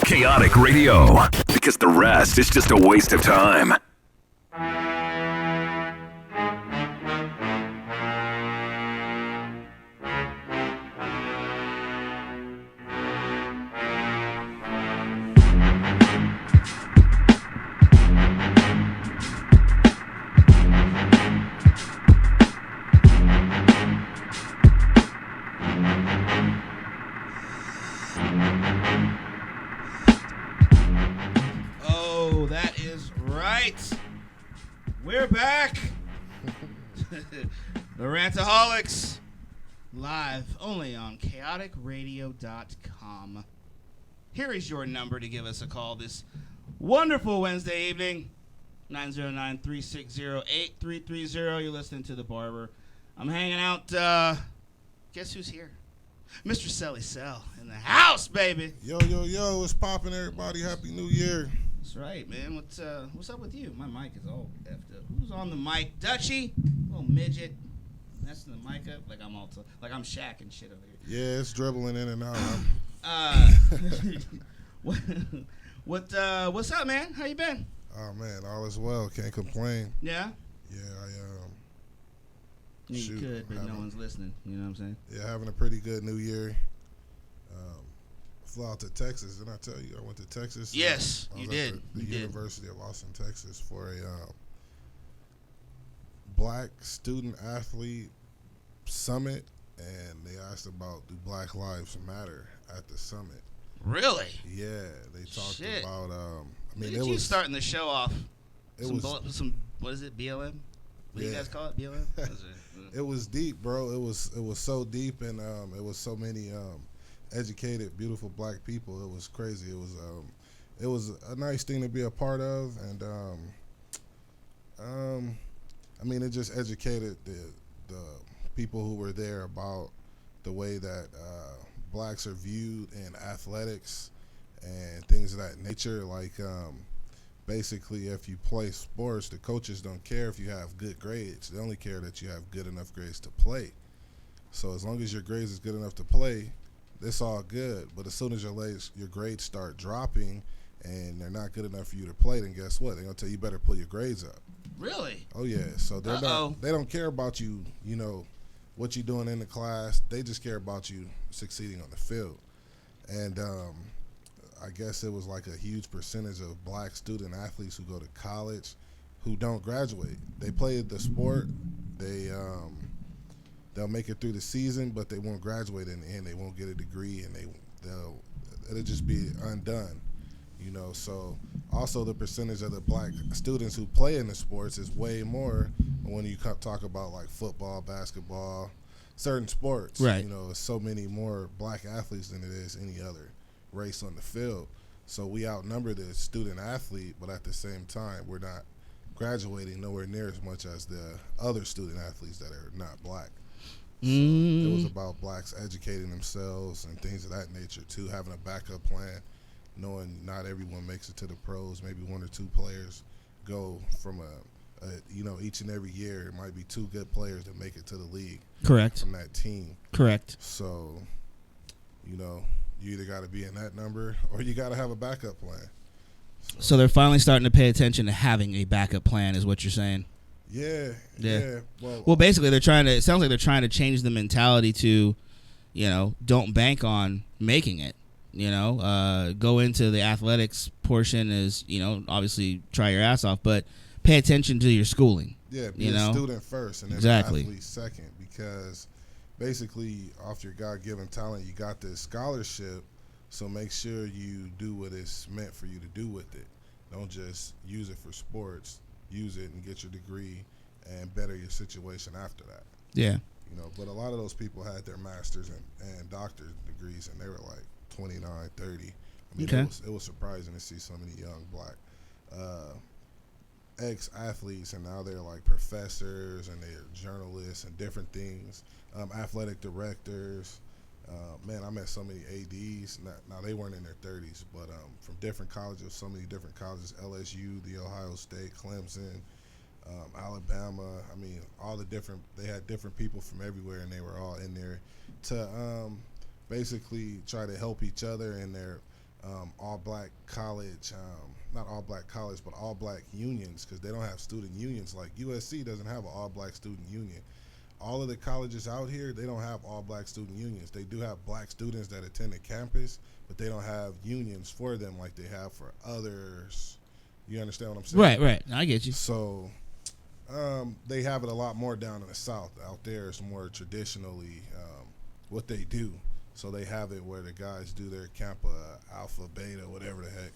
Kaotic Radio, because the rest is just a waste of time. Oh, that is right. We're back. The RantAholix, live only on chaoticradio.com. Here is your number to give us a call this wonderful Wednesday evening. 909-360-8330. You're listening to The Barber. I'm hanging out. Guess who's here? Mr. Selly Sell in the house, baby. Yo, what's poppin', everybody? Happy New Year. That's right, man. What's up with you? My mic is all effed up. Who's on the mic? Dutchy? Little midget. That's the mic up. Like I'm Shaq and shit over here. Yeah, it's dribbling in and out. What's up, man? How you been? Oh, man, all is well. Can't complain. Yeah? Yeah, You could, but no one's listening. You know what I'm saying? Yeah, having a pretty good New Year. Flew out to Texas. Didn't I tell you I went to Texas? Yes, I was you at did. The University of Austin, Texas for a black student athlete summit, and they asked about do Black Lives Matter at the summit. Really? Yeah, they talked about. Look at you starting the show off. It Some what is it? BLM? What do you guys call it? BLM? It was deep, bro. It was so deep, and it was so many educated, beautiful black people. It was crazy. It was a nice thing to be a part of, and it just educated the people who were there about the way that blacks are viewed in athletics and things of that nature. Like basically, if you play sports, the coaches don't care if you have good grades. They only care that you have good enough grades to play. So as long as your grades is good enough to play, it's all good. But as soon as your grades start dropping and they're not good enough for you to play, then guess what? They're going to tell you better pull your grades up. Really? Oh, yeah. So they don't care about you, what you're doing in the class. They just care about you succeeding on the field. And I guess it was like a huge percentage of black student athletes who go to college who don't graduate. They play the sport. They'll make it through the season, but they won't graduate in the end. They won't get a degree, and it'll just be undone. So also the percentage of the black students who play in the sports is way more when you talk about like football, basketball, certain sports. Right. It's so many more black athletes than it is any other race on the field. So we outnumber the student athlete, but at the same time, we're not graduating nowhere near as much as the other student athletes that are not black. So it was about blacks educating themselves and things of that nature too, having a backup plan, knowing not everyone makes it to the pros. Maybe one or two players go from each and every year. It might be two good players that make it to the league. Correct. From that team. Correct. So, you either got to be in that number or you got to have a backup plan. So they're finally starting to pay attention to having a backup plan, is what you're saying? Yeah. Well, basically, it sounds like they're trying to change the mentality to, don't bank on making it. Go into the athletics portion is, obviously try your ass off, but pay attention to your schooling. Yeah, be a student first and then an athlete second, because basically off your God-given talent, you got this scholarship, so make sure you do what it's meant for you to do with it. Don't just use it for sports. Use it and get your degree and better your situation after that. Yeah. But a lot of those people had their master's and doctor's degrees, and they were like 29, 30. It was surprising to see so many young black ex-athletes, and now they're like professors and they're journalists and different things, athletic directors. I met so many ADs. Now they weren't in their 30s, but from different colleges, so many different colleges, LSU, the Ohio State, Clemson, Alabama. They had different people from everywhere, and they were all in there to basically try to help each other in their all black college, not all black college, but all black unions, because they don't have student unions. Like USC doesn't have an all black student union. All of the colleges out here, they don't have all black student unions. They do have black students that attend the campus, but they don't have unions for them like they have for others. You understand what I'm saying? Right. I get you. So they have it a lot more down in the South. Out there, it's more traditionally what they do. So they have it where the guys do their Kappa, Alpha, Beta, whatever the heck.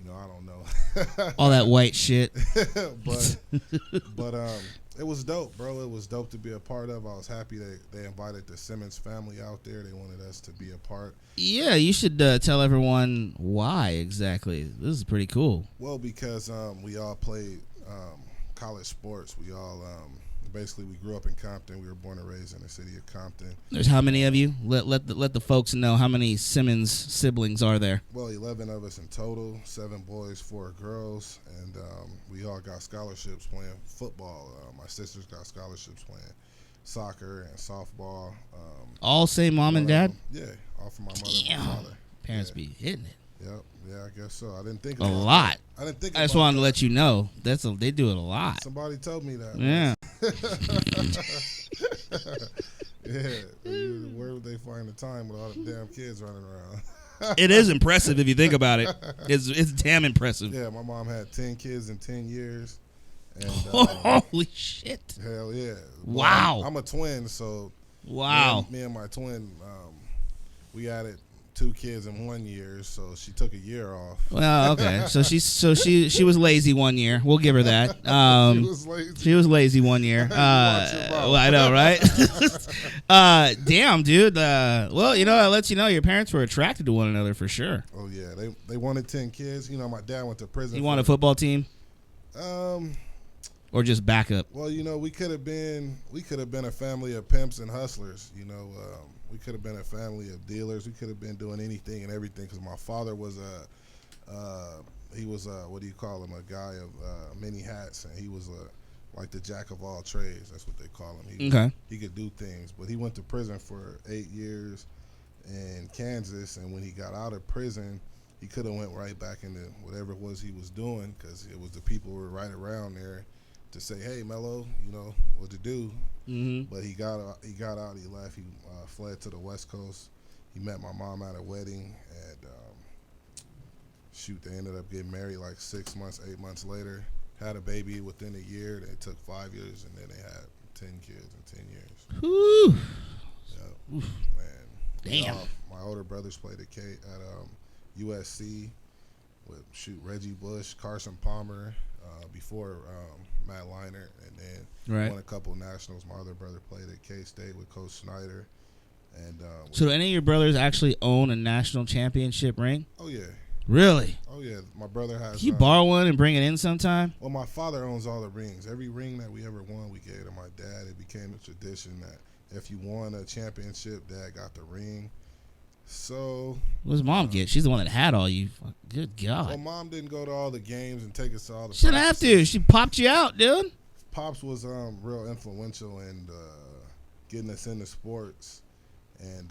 You know, I don't know. All that white shit. but it was dope, bro. It was dope to be a part of. I was happy they invited the Simmons family out there. They wanted us to be a part. Yeah, you should tell everyone why exactly. This is pretty cool. Well, because we all played college sports. We all basically we grew up in Compton. We were born and raised in the city of Compton. There's how many of you? Let the folks know how many Simmons siblings are there. Well, 11 of us in total, 7 boys, 4 girls, and we all got scholarships playing football. My sisters got scholarships playing soccer and softball. All same mom and dad? Yeah, all from my mother and my father. Parents be hitting it. Yep. Yeah, I guess so. I didn't think A about lot. That. I didn't think. I just wanted to let you know they do it a lot. Somebody told me that. Yeah. Yeah. Where would they find the time with all the damn kids running around? It is impressive if you think about it. It's damn impressive. Yeah, my mom had 10 kids in 10 years. And, holy shit. Hell yeah. Wow. Well, I'm a twin, so wow. Me and my twin, we had 2 kids in 1 year, so she took a year off. Well, okay. So she was lazy 1 year. We'll give her that. She was lazy. She was lazy 1 year. Well, I know, right? Damn, dude. Well, you know, that lets you know your parents were attracted to one another for sure. Oh yeah, they wanted 10 kids. You know, my dad went to prison. You want a football team? Or just backup? Well, you know, we could have been a family of pimps and hustlers. You know, we could have been a family of dealers. We could have been doing anything and everything because my father was he was what do you call him? A guy of many hats, and he was like the jack of all trades. That's what they call him. He could do things, but he went to prison for 8 years in Kansas, and when he got out of prison, he could have went right back into whatever it was he was doing because it was the people who were right around there to say, hey, Mello, you know what to do. Mm-hmm. But he got out, he left, he fled to the West Coast. He met my mom at a wedding, and they ended up getting married like 6 months, 8 months later. Had a baby within a year. They took 5 years, and then they had 10 kids in 10 years. Whew. Yeah. And damn. My older brothers played at USC with Reggie Bush, Carson Palmer, before Matt Leinart, and then won a couple of nationals. My other brother played at K-State with Coach Snyder. And so do any of your brothers actually own a national championship ring? Oh yeah. Really? Oh yeah. My brother has. Can you borrow one and bring it in sometime? Well, my father owns all the rings. Every ring that we ever won, we gave to my dad. It became a tradition that if you won a championship, Dad got the ring. So what does Mom get? She's the one that had all you. Good God. Well, Mom didn't go to all the games and take us to all the. She didn't have to. She popped you out, dude. Pops was real influential in getting us into sports and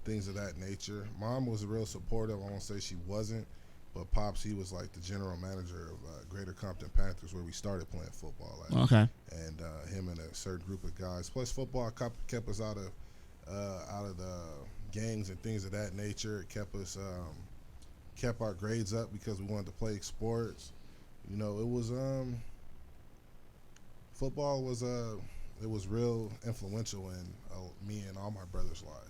things of that nature. Mom was real supportive. I won't say she wasn't, but Pops, he was like the general manager of Greater Compton Panthers, where we started playing football at. Okay. And him and a certain group of guys. Plus, football kept us out of the gangs and things of that nature. It kept our grades up because we wanted to play sports. You know, it was football was it was real influential in me and all my brothers' lives.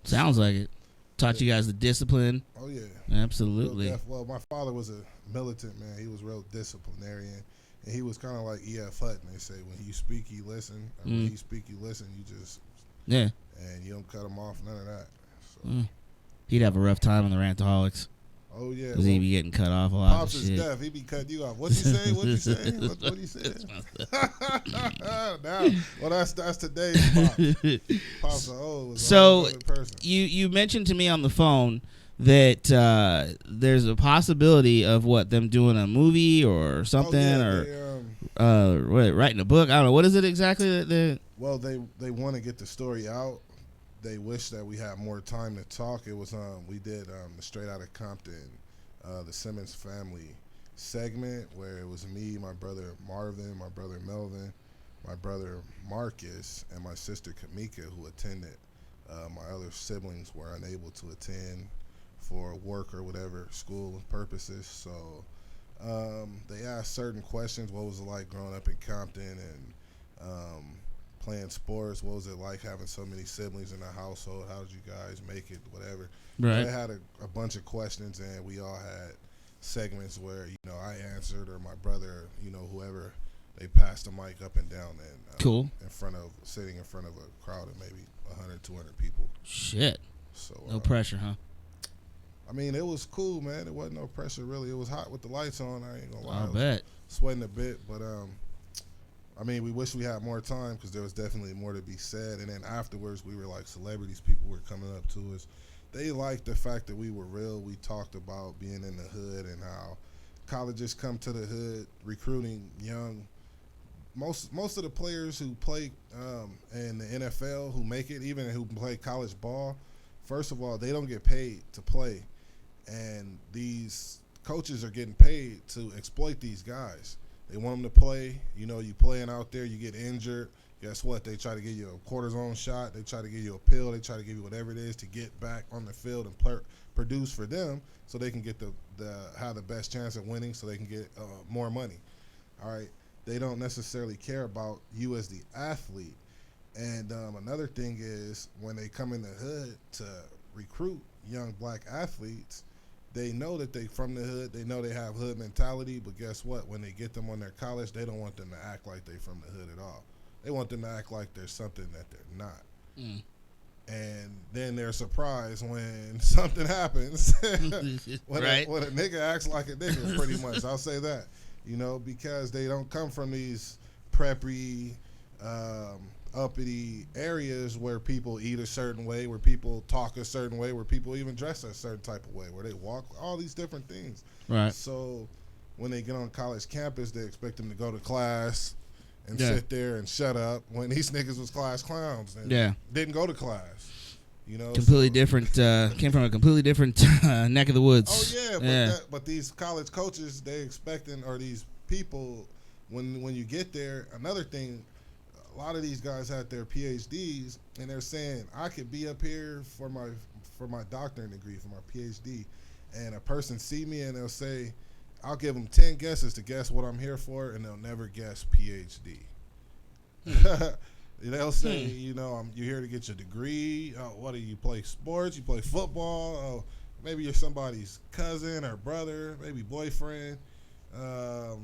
Sounds like it. Taught you guys the discipline. Oh yeah, absolutely. Well, my father was a militant man. He was real disciplinarian, and he was kind of like E.F. Hutton. They say when you speak, you listen. And when you speak, you listen. You just and you don't cut him off. None of that. So. He'd have a rough time on the RantAholix. Oh yeah, because he'd be getting cut off a lot. Pops of is shit. deaf. He be cutting you off. What'd you say? What'd you say? What'd you say? Now, well, that's today's Pops. Pops are old. So you mentioned to me on the phone that there's a possibility of them doing a movie or something, writing a book. I don't know, what is it exactly that well, they want to get the story out. they wish that we had more time to talk. It was we did the Straight Outta Compton, the Simmons family segment where it was me, my brother Marvin, my brother Melvin, my brother Marcus, and my sister Kamika, who attended. My other siblings were unable to attend for work or whatever school purposes. So they asked certain questions. What was it like growing up in Compton and playing sports? What was it like having so many siblings in the household? How did you guys make it? Whatever. Right. They had a bunch of questions, and we all had segments where I answered, or my brother, whoever. They passed the mic up and down, and cool. sitting in front of a crowd of maybe 100, 200 people. Shit. So no pressure, huh? I mean, it was cool, man. It wasn't no pressure, really. It was hot with the lights on. I ain't gonna lie. I bet. Sweating a bit, but I mean, we wish we had more time because there was definitely more to be said. And then afterwards, we were like celebrities. People were coming up to us. They liked the fact that we were real. We talked about being in the hood and how colleges come to the hood, recruiting young. Most of the players who play in the NFL who make it, even who play college ball, first of all, they don't get paid to play. And these coaches are getting paid to exploit these guys. They want them to play. You playing out there, you get injured. Guess what? They try to give you a cortisone shot. They try to give you a pill. They try to give you whatever it is to get back on the field and produce for them so they can get have the best chance at winning so they can get more money. All right? They don't necessarily care about you as the athlete. And another thing is when they come in the hood to recruit young black athletes, they know that they from the hood. They know they have hood mentality. But guess what? When they get them on their college, they don't want them to act like they from the hood at all. They want them to act like there's something that they're not. Mm. And then they're surprised when something happens. when right. When a nigga acts like a nigga, pretty much. I'll say that. Because they don't come from these preppy, uppity areas where people eat a certain way, where people talk a certain way, where people even dress a certain type of way, where they walk, all these different things. Right. So when they get on college campus, they expect them to go to class and sit there and shut up when these niggas was class clowns and didn't go to class. Completely different. Came from a completely different neck of the woods. Oh yeah, but these college coaches, they expecting, or these people, when you get there. Another thing, a lot of these guys had their PhDs, and they're saying, I could be up here for my doctorate degree, for my PhD, and a person see me and they'll say, I'll give them 10 guesses to guess what I'm here for, and they'll never guess PhD. They'll say, you're here to get your degree. Oh, what do you play sports? You play football? Oh, maybe you're somebody's cousin or brother, maybe boyfriend. Do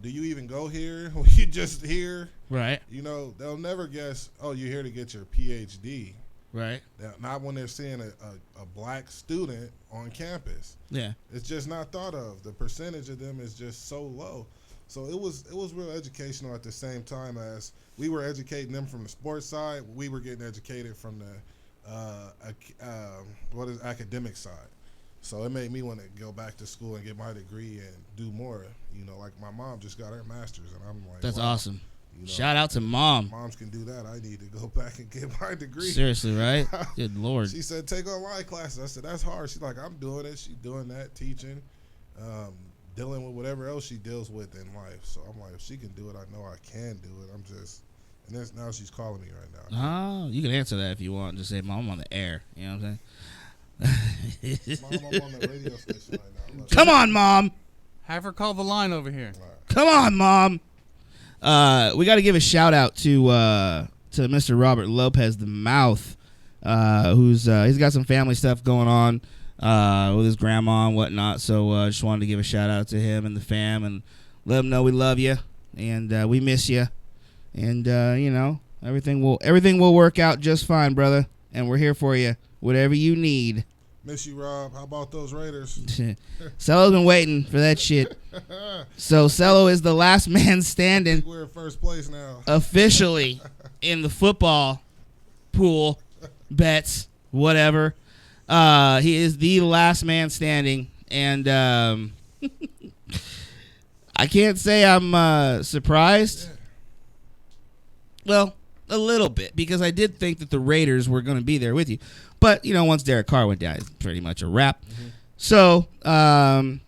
you even go here? You just here? Right. They'll never guess, oh, you're here to get your PhD. Right. Not when they're seeing a black student on campus. Yeah. It's just not thought of. The percentage of them is just so low. So it was real educational at the same time as we were educating them from the sports side. We were getting educated from the academic side. So it made me want to go back to school and get my degree and do more. Like my mom just got her master's, and I'm like, that's wow. awesome. Shout out to mom. Moms can do that. I need to go back and get my degree. Seriously, right? Good Lord. She said, take online classes. I said, that's hard. She's like, I'm doing it. She's doing that, teaching, dealing with whatever else she deals with in life. So I'm like, if she can do it, I know I can do it. And now she's calling me right now. Oh, you can answer that if you want. Just say, Mom, I'm on the air. You know what I'm saying? Mom, I'm on the radio station right now. Come on, Mom. Have her call the line over here. Right. Come on, Mom. We got to give a shout out to Mr. Robert Lopez, the Mouth, who's he's got some family stuff going on with his grandma and whatnot. So just wanted to give a shout out to him and the fam and let him know we love you and we miss you. And everything will work out just fine, brother. And we're here for you, whatever you need. Miss you, Rob. How about those Raiders? Cello's been waiting for that shit. So Cello is the last man standing. I think we're in first place now. Officially in the football pool, bets, whatever. He is the last man standing. And I can't say I'm surprised. Yeah. Well, a little bit, because I did think that the Raiders were going to be there with you. But, once Derek Carr went down, it's pretty much a wrap. Mm-hmm. So,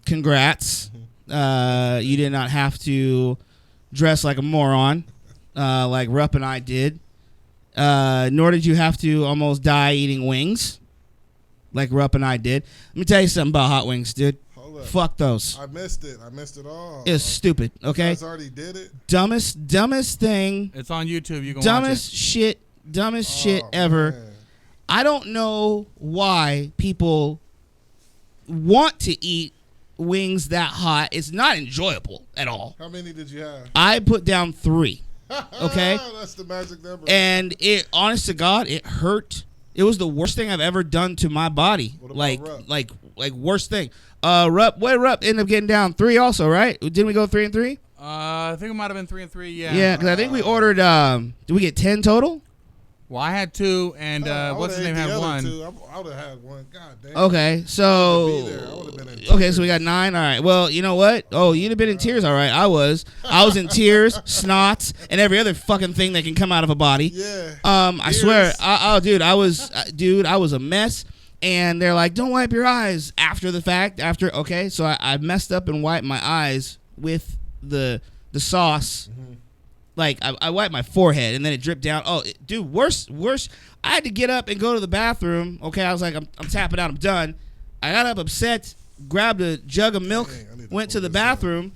congrats. You did not have to dress like a moron like Rupp and I did. Nor did you have to almost die eating wings like Rupp and I did. Let me tell you something about hot wings, dude. Fuck those. I missed it. I missed it all. It's stupid, okay? You guys already did it? Dumbest thing. It's on YouTube. You can watch it. Dumbest shit ever. Man. I don't know why people want to eat wings that hot. It's not enjoyable at all. How many did you have? I put down 3. Okay? That's the magic number. And it, honest to God, it hurt. It was the worst thing I've ever done to my body. What about Rupp? Like worst thing. Rupp ended up getting down 3 also, right? Didn't we go 3 and 3? I think it might have been 3 and 3. Yeah. Yeah, because I think we ordered. Did we get 10 total? Well, I had 2, and what's his name had 1. I would have had 1. God damn. Okay, so so we got 9. All right. Well, you know what? Oh, you'd have been in tears. All right, I was in tears, snots, and every other fucking thing that can come out of a body. Yeah. I swear. Dude, I was a mess. And they're like, don't wipe your eyes after the fact. Okay, so I messed up and wiped my eyes with the sauce. Mm-hmm. Like, I wiped my forehead, and then it dripped down. Oh, dude, worse. I had to get up and go to the bathroom. Okay, I was like, I'm tapping out. I'm done. I got up upset, grabbed a jug of milk, went to the bathroom.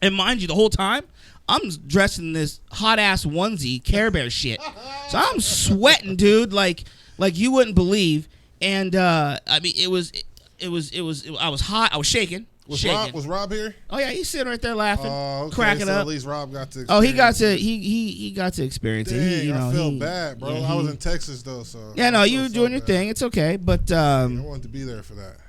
And mind you, the whole time, I'm dressed in this hot-ass onesie, Care Bear shit. So I'm sweating, dude, like you wouldn't believe. And I mean, it was. I was hot. I was shaking. Was Rob here? Oh yeah, he's sitting right there laughing, okay, cracking up. At least Rob got to. Oh, he got to experience Dang, it. I feel bad, bro. Yeah, I was in Texas though, so. Yeah, no, you were doing your thing. It's okay, but I wanted to be there for that.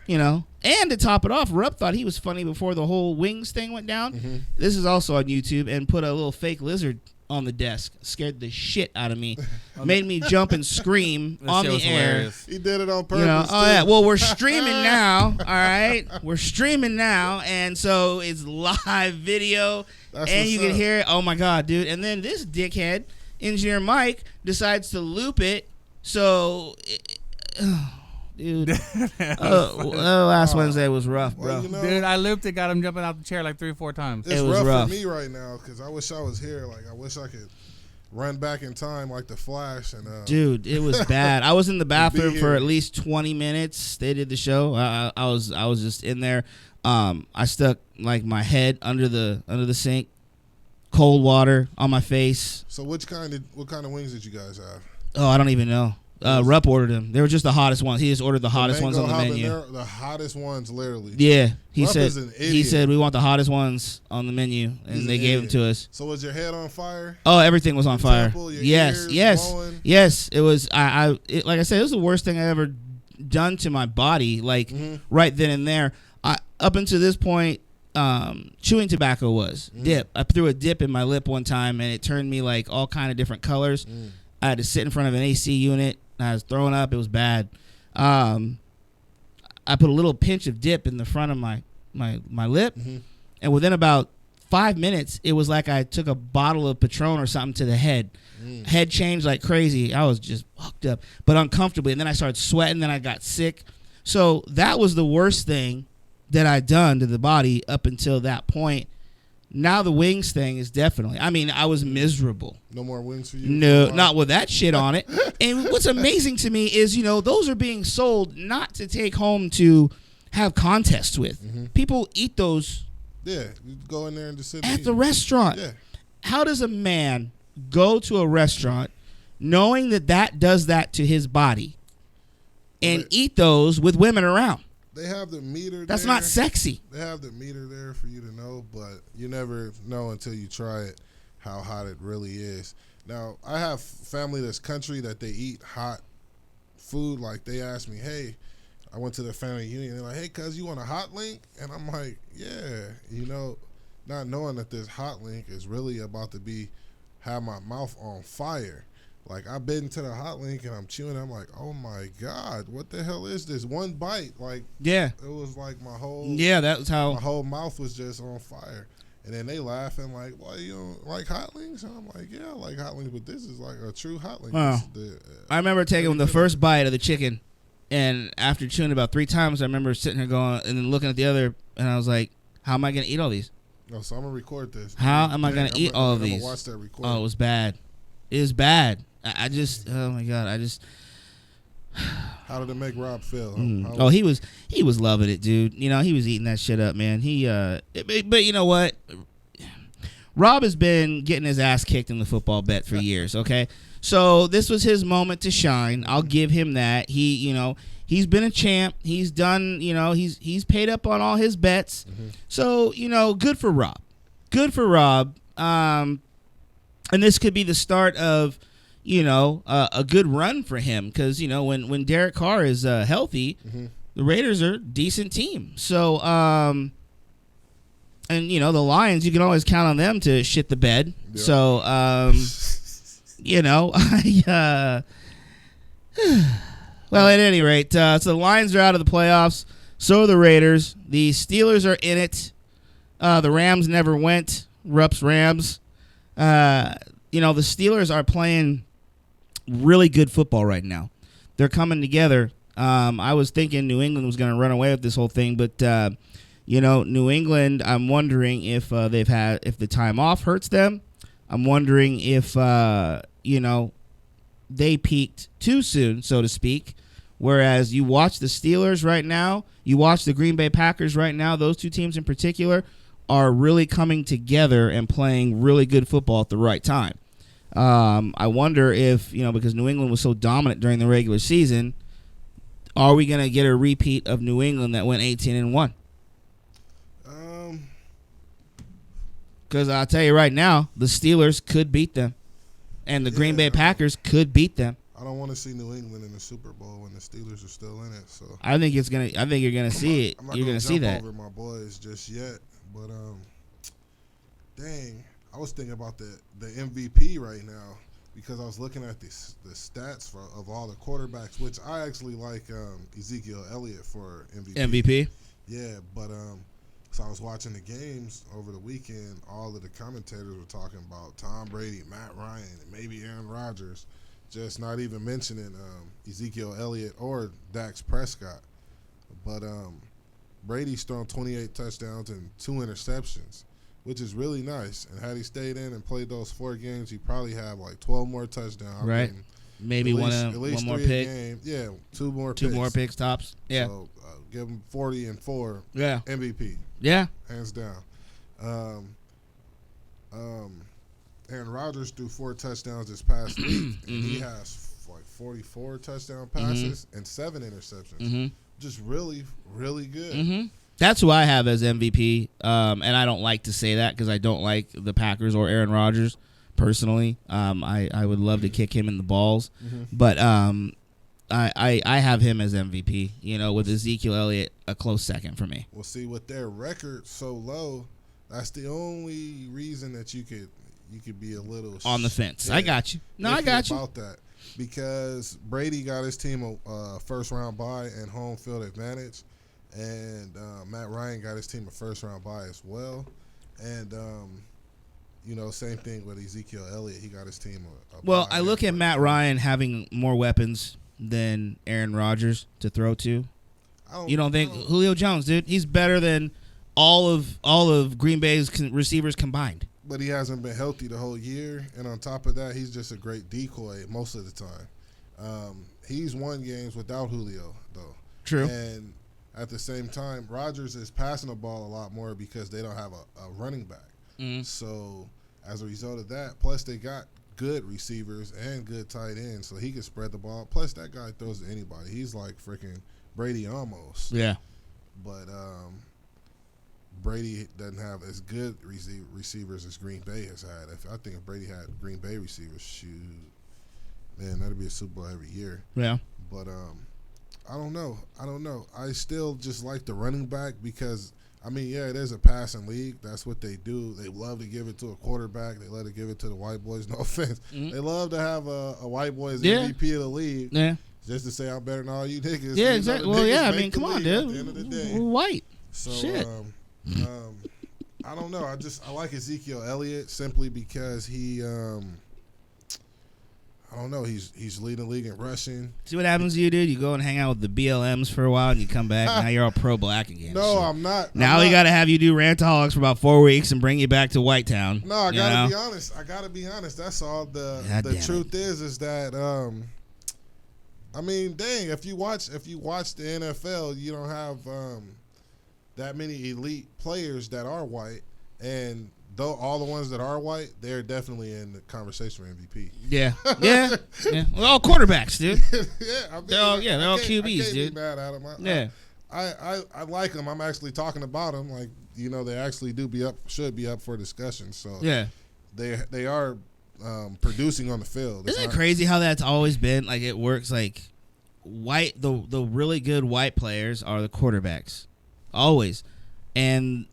And to top it off, Rupp thought he was funny before the whole wings thing went down. Mm-hmm. This is also on YouTube, and put a little fake lizard on the desk. Scared the shit out of me. Made me jump and scream on the air. Hilarious. He did it on purpose. Oh yeah. Well, we're streaming now. All right, we're streaming now, and so it's live video, and you can hear it. Oh my god, dude! And then this dickhead, Engineer Mike, decides to loop it. So, dude, last Wednesday was rough, bro. Well, dude, I looped it, got him jumping out the chair like 3 or 4 times. It's it was rough for me right now because I wish I was here. Like, I wish I could run back in time like the Flash. And dude, it was bad. I was in the bathroom for at least 20 minutes. They did the show. I was just in there. I stuck like my head under the sink, cold water on my face. So what kind of wings did you guys have? Oh, I don't even know. Rupp ordered them. They were just the hottest ones. He just ordered the hottest ones on the menu. The hottest ones, literally. Yeah, he Rupp is an idiot. He said we want the hottest ones on the menu, and they gave them to us. So was your head on fire? Oh, everything was on fire. Temple, Yes. It was. Like I said, it was the worst thing I ever done to my body. Like right then and there. Up until this point, chewing tobacco was dip. I threw a dip in my lip one time, and it turned me like all kind of different colors. I had to sit in front of an AC unit. I was throwing up. It was bad. I put a little pinch of dip in the front of my lip, and within about 5 minutes, it was like I took a bottle of Patron or something to the head. Head changed like crazy. I was just fucked up, but uncomfortably. And then I started sweating. Then I got sick. So that was the worst thing that I'd done to the body up until that point. Now the wings thing is definitely. I mean, I was miserable. No more wings for you? No, not with that shit on it. And what's amazing to me is, those are being sold not to take home to have contests with. People eat those. Yeah, you go in there and just sit at the restaurant. Yeah. How does a man go to a restaurant knowing that does that to his body and eat those with women around? They have the meter That's there. not sexy. They have the meter there for you to know, but you never know until you try it how hot it really is. Now, I have family that's country that they eat hot food. Like, they asked me, hey, I went to the family reunion. They're like, hey, cuz, you want a hot link? And I'm like, yeah. Not knowing that this hot link is really about to have my mouth on fire. Like, I bit into the hot link and I'm chewing. I'm like, oh my God, what the hell is this? One bite, like, yeah, it was like my whole that was how my whole mouth was just on fire. And then they laughing like, "Why you don't like hot wings?" And I'm like, "Yeah, I like hot wings, but this is like a true hot wing." I remember taking the first bite of the chicken, and after chewing about 3 times, I remember sitting here going and then looking at the other, and I was like, "How am I going to eat all these?" No, so I'm gonna record this. How am I going to eat all of these? I'm gonna watch that record. Oh, it was bad. It was bad. I just, oh my God, I just. How did it make Rob feel? Oh, he was loving it, dude. You know, he was eating that shit up, man. But you know what? Rob has been getting his ass kicked in the football bet for years. Okay, so this was his moment to shine. I'll give him that. He's been a champ. He's done. He's paid up on all his bets. Mm-hmm. So good for Rob. Good for Rob. And this could be the start of. A good run for him because, when Derek Carr is healthy, mm-hmm. the Raiders are a decent team. So, and, the Lions, you can always count on them to shit the bed. Yep. So, well, at any rate, so the Lions are out of the playoffs. So are the Raiders. The Steelers are in it. The Rams never went. Rupp's Rams. The Steelers are playing really good football right now. They're coming together. I was thinking New England was going to run away with this whole thing, but New England, I'm wondering if if the time off hurts them. I'm wondering if they peaked too soon, so to speak. Whereas you watch the Steelers right now, you watch the Green Bay Packers right now, those two teams in particular are really coming together and playing really good football at the right time. I wonder if, because New England was so dominant during the regular season, are we going to get a repeat of New England that went 18-1? Because I'll tell you right now, the Steelers could beat them, and the Green Bay Packers could beat them. I don't want to see New England in the Super Bowl when the Steelers are still in it. So I think you're gonna see it. You're gonna see that. I'm not over my boys just yet, but dang. I was thinking about the MVP right now because I was looking at the stats of all the quarterbacks, which I actually like Ezekiel Elliott for MVP. MVP? Yeah, but so I was watching the games over the weekend. All of the commentators were talking about Tom Brady, Matt Ryan, and maybe Aaron Rodgers, just not even mentioning Ezekiel Elliott or Dak Prescott. But Brady's thrown 28 touchdowns and 2 interceptions, which is really nice. And had he stayed in and played those 4 games, he'd probably have like 12 more touchdowns. Right. Maybe at least one more pick. Yeah, 2 more picks. 2 more picks tops. Yeah. So give him 40 and 4. Yeah. MVP. Yeah. Hands down. Aaron Rodgers threw 4 touchdowns this past week, and he has like 44 touchdown passes and 7 interceptions. Mm-hmm. Just really, really good. Mm-hmm. That's who I have as MVP, and I don't like to say that because I don't like the Packers or Aaron Rodgers personally. I would love to kick him in the balls, but I have him as MVP. With Ezekiel Elliott a close second for me. Well, see, with their record so low, that's the only reason that you could be a little on the fence. I got you. No, I got you about that because Brady got his team a first round bye and home field advantage. And Matt Ryan got his team a first-round bye as well. And, same thing with Ezekiel Elliott. He got his team a Well, bye. I look at Matt Ryan having more weapons than Aaron Rodgers to throw to. You don't think Julio Jones, dude? He's better than all of Green Bay's receivers combined. But he hasn't been healthy the whole year. And on top of that, he's just a great decoy most of the time. He's won games without Julio, though. True. And at the same time, Rodgers is passing the ball a lot more because they don't have a running back. Mm-hmm. So as a result of that, plus they got good receivers and good tight ends, so he can spread the ball. Plus that guy throws to anybody. He's like freaking Brady almost. Yeah. But Brady doesn't have as good receivers as Green Bay has had. I think if Brady had Green Bay receivers, shoot, man, that'd be a Super Bowl every year. Yeah. But I don't know. I still just like the running back because, it is a passing league. That's what they do. They love to give it to a quarterback. They love to give it to the white boys. No offense. Mm-hmm. They love to have a white boy as MVP of the league. Yeah. Just to say I'm better than all you niggas. Yeah, exactly. Well, yeah, come on, dude. At the end of the day. We're white. So, shit. I don't know. I like Ezekiel Elliott simply because he I don't know. He's leading the league in rushing. See what happens to you, dude? You go and hang out with the BLMs for a while, and you come back. Now you're all pro-black again. No, I'm not. Now we got to have you do RantAholix for about 4 weeks and bring you back to Whitetown. No, I gotta be honest. That's all. The truth is that I mean, dang, if you watch the NFL, you don't have that many elite players that are white, and though all the ones that are white, they're definitely in the conversation for MVP. Yeah. Well, all quarterbacks, dude. Yeah, I mean, they're all QBs, I can't dude. Be mad at them. I like them. I'm actually talking about them. Like, you know, they actually should be up for discussion. So yeah, they are producing on the field. Isn't it crazy how that's always been? Like, it works. Like, the really good white players are the quarterbacks, always, and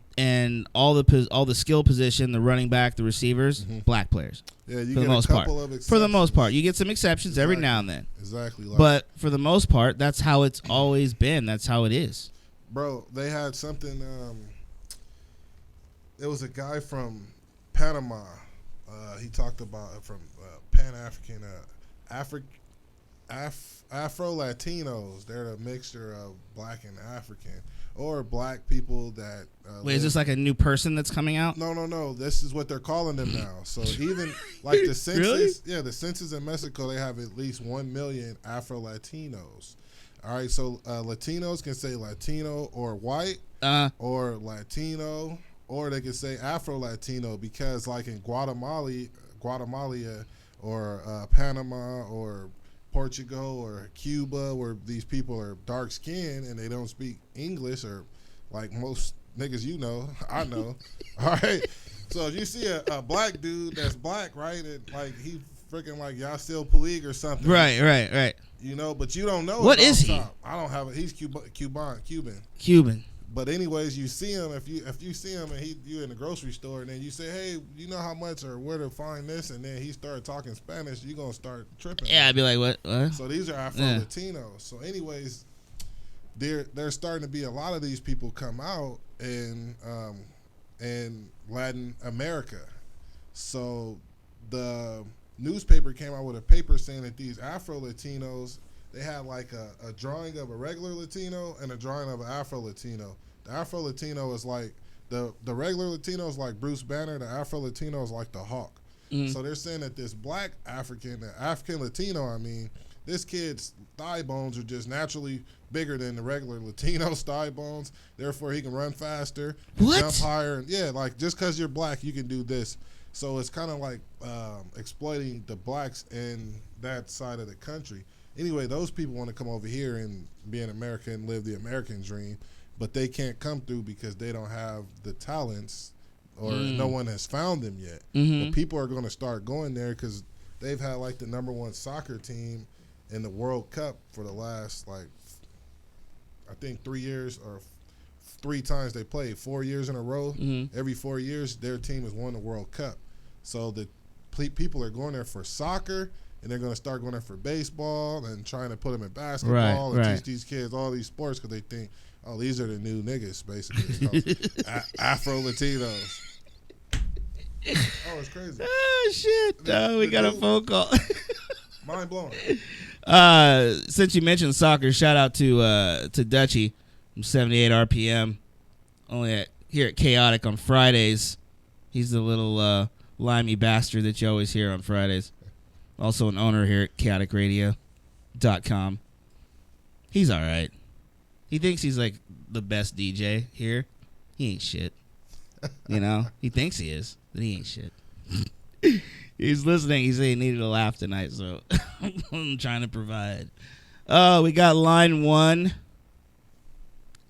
all the skill position, the running back, the receivers, black players. Yeah, you for get the most a couple part. of exceptions. For the most part, you get some exceptions every now and then. Exactly. But for the most part, that's how it's always been. That's how it is. Bro, they had something. There was a guy from Panama. He talked about from Pan-African, Afro-Latinos. They're a mixture of black and African, or black people that. Wait, is this like a new person that's coming out? No. This is what they're calling them now. So even like the census, really? The census in Mexico, they have at least 1 million Afro-Latinos. All right, so Latinos can say Latino or white, or Latino, or they can say Afro-Latino, because like in Guatemala, or Panama, or Portugal, or Cuba, where these people are dark skinned and they don't speak English, or like most niggas I know. All right, so if you see a black dude that's black, right, and like he freaking like y'all still Puig or something, right. You know, but you don't know. What is he? I don't have it. He's Cuban. But anyways, you see him if you see him and you in the grocery store, and then you say, hey, you know how much or where to find this, and then he started talking Spanish, you're gonna start tripping. Yeah, I'd be like, what? So these are Afro-Latinos. So anyways, there's starting to be a lot of these people come out in Latin America. So the newspaper came out with a paper saying that these Afro-Latinos, they had like a drawing of a regular Latino and a drawing of an Afro-Latino. The Afro-Latino is like, the regular Latino is like Bruce Banner. The Afro-Latino is like the Hawk. Mm-hmm. So they're saying that this black African Latino, this kid's thigh bones are just naturally bigger than the regular Latino's thigh bones. Therefore, he can run faster, jump higher. And yeah, like just because you're black, you can do this. So it's kind of like exploiting the blacks in that side of the country. Anyway, those people want to come over here and be an American and live the American dream, but they can't come through because they don't have the talents, or no one has found them yet. Mm-hmm. But people are going to start going there because they've had like the #1 soccer team in the World Cup for the last, like, I think 3 years, or 3 times they played, 4 years in a row. Mm-hmm. Every 4 years, their team has won the World Cup. So the people are going there for soccer, and they're going to start going there for baseball and trying to put them in basketball and teach these kids all these sports because they think, oh, these are the new niggas, basically. Afro-Latinos. Oh, it's crazy. Oh, shit. We got a phone call. Mind blowing. Since you mentioned soccer, shout out to Dutchie from 78 RPM. Only here at Kaotic on Fridays. He's the little limey bastard that you always hear on Fridays. Also an owner here at chaoticradio.com. He's all right. He thinks he's like the best DJ here. He ain't shit. You know? He thinks he is, but he ain't shit. He's listening. He said he needed a laugh tonight, so I'm trying to provide. Oh, we got line 1.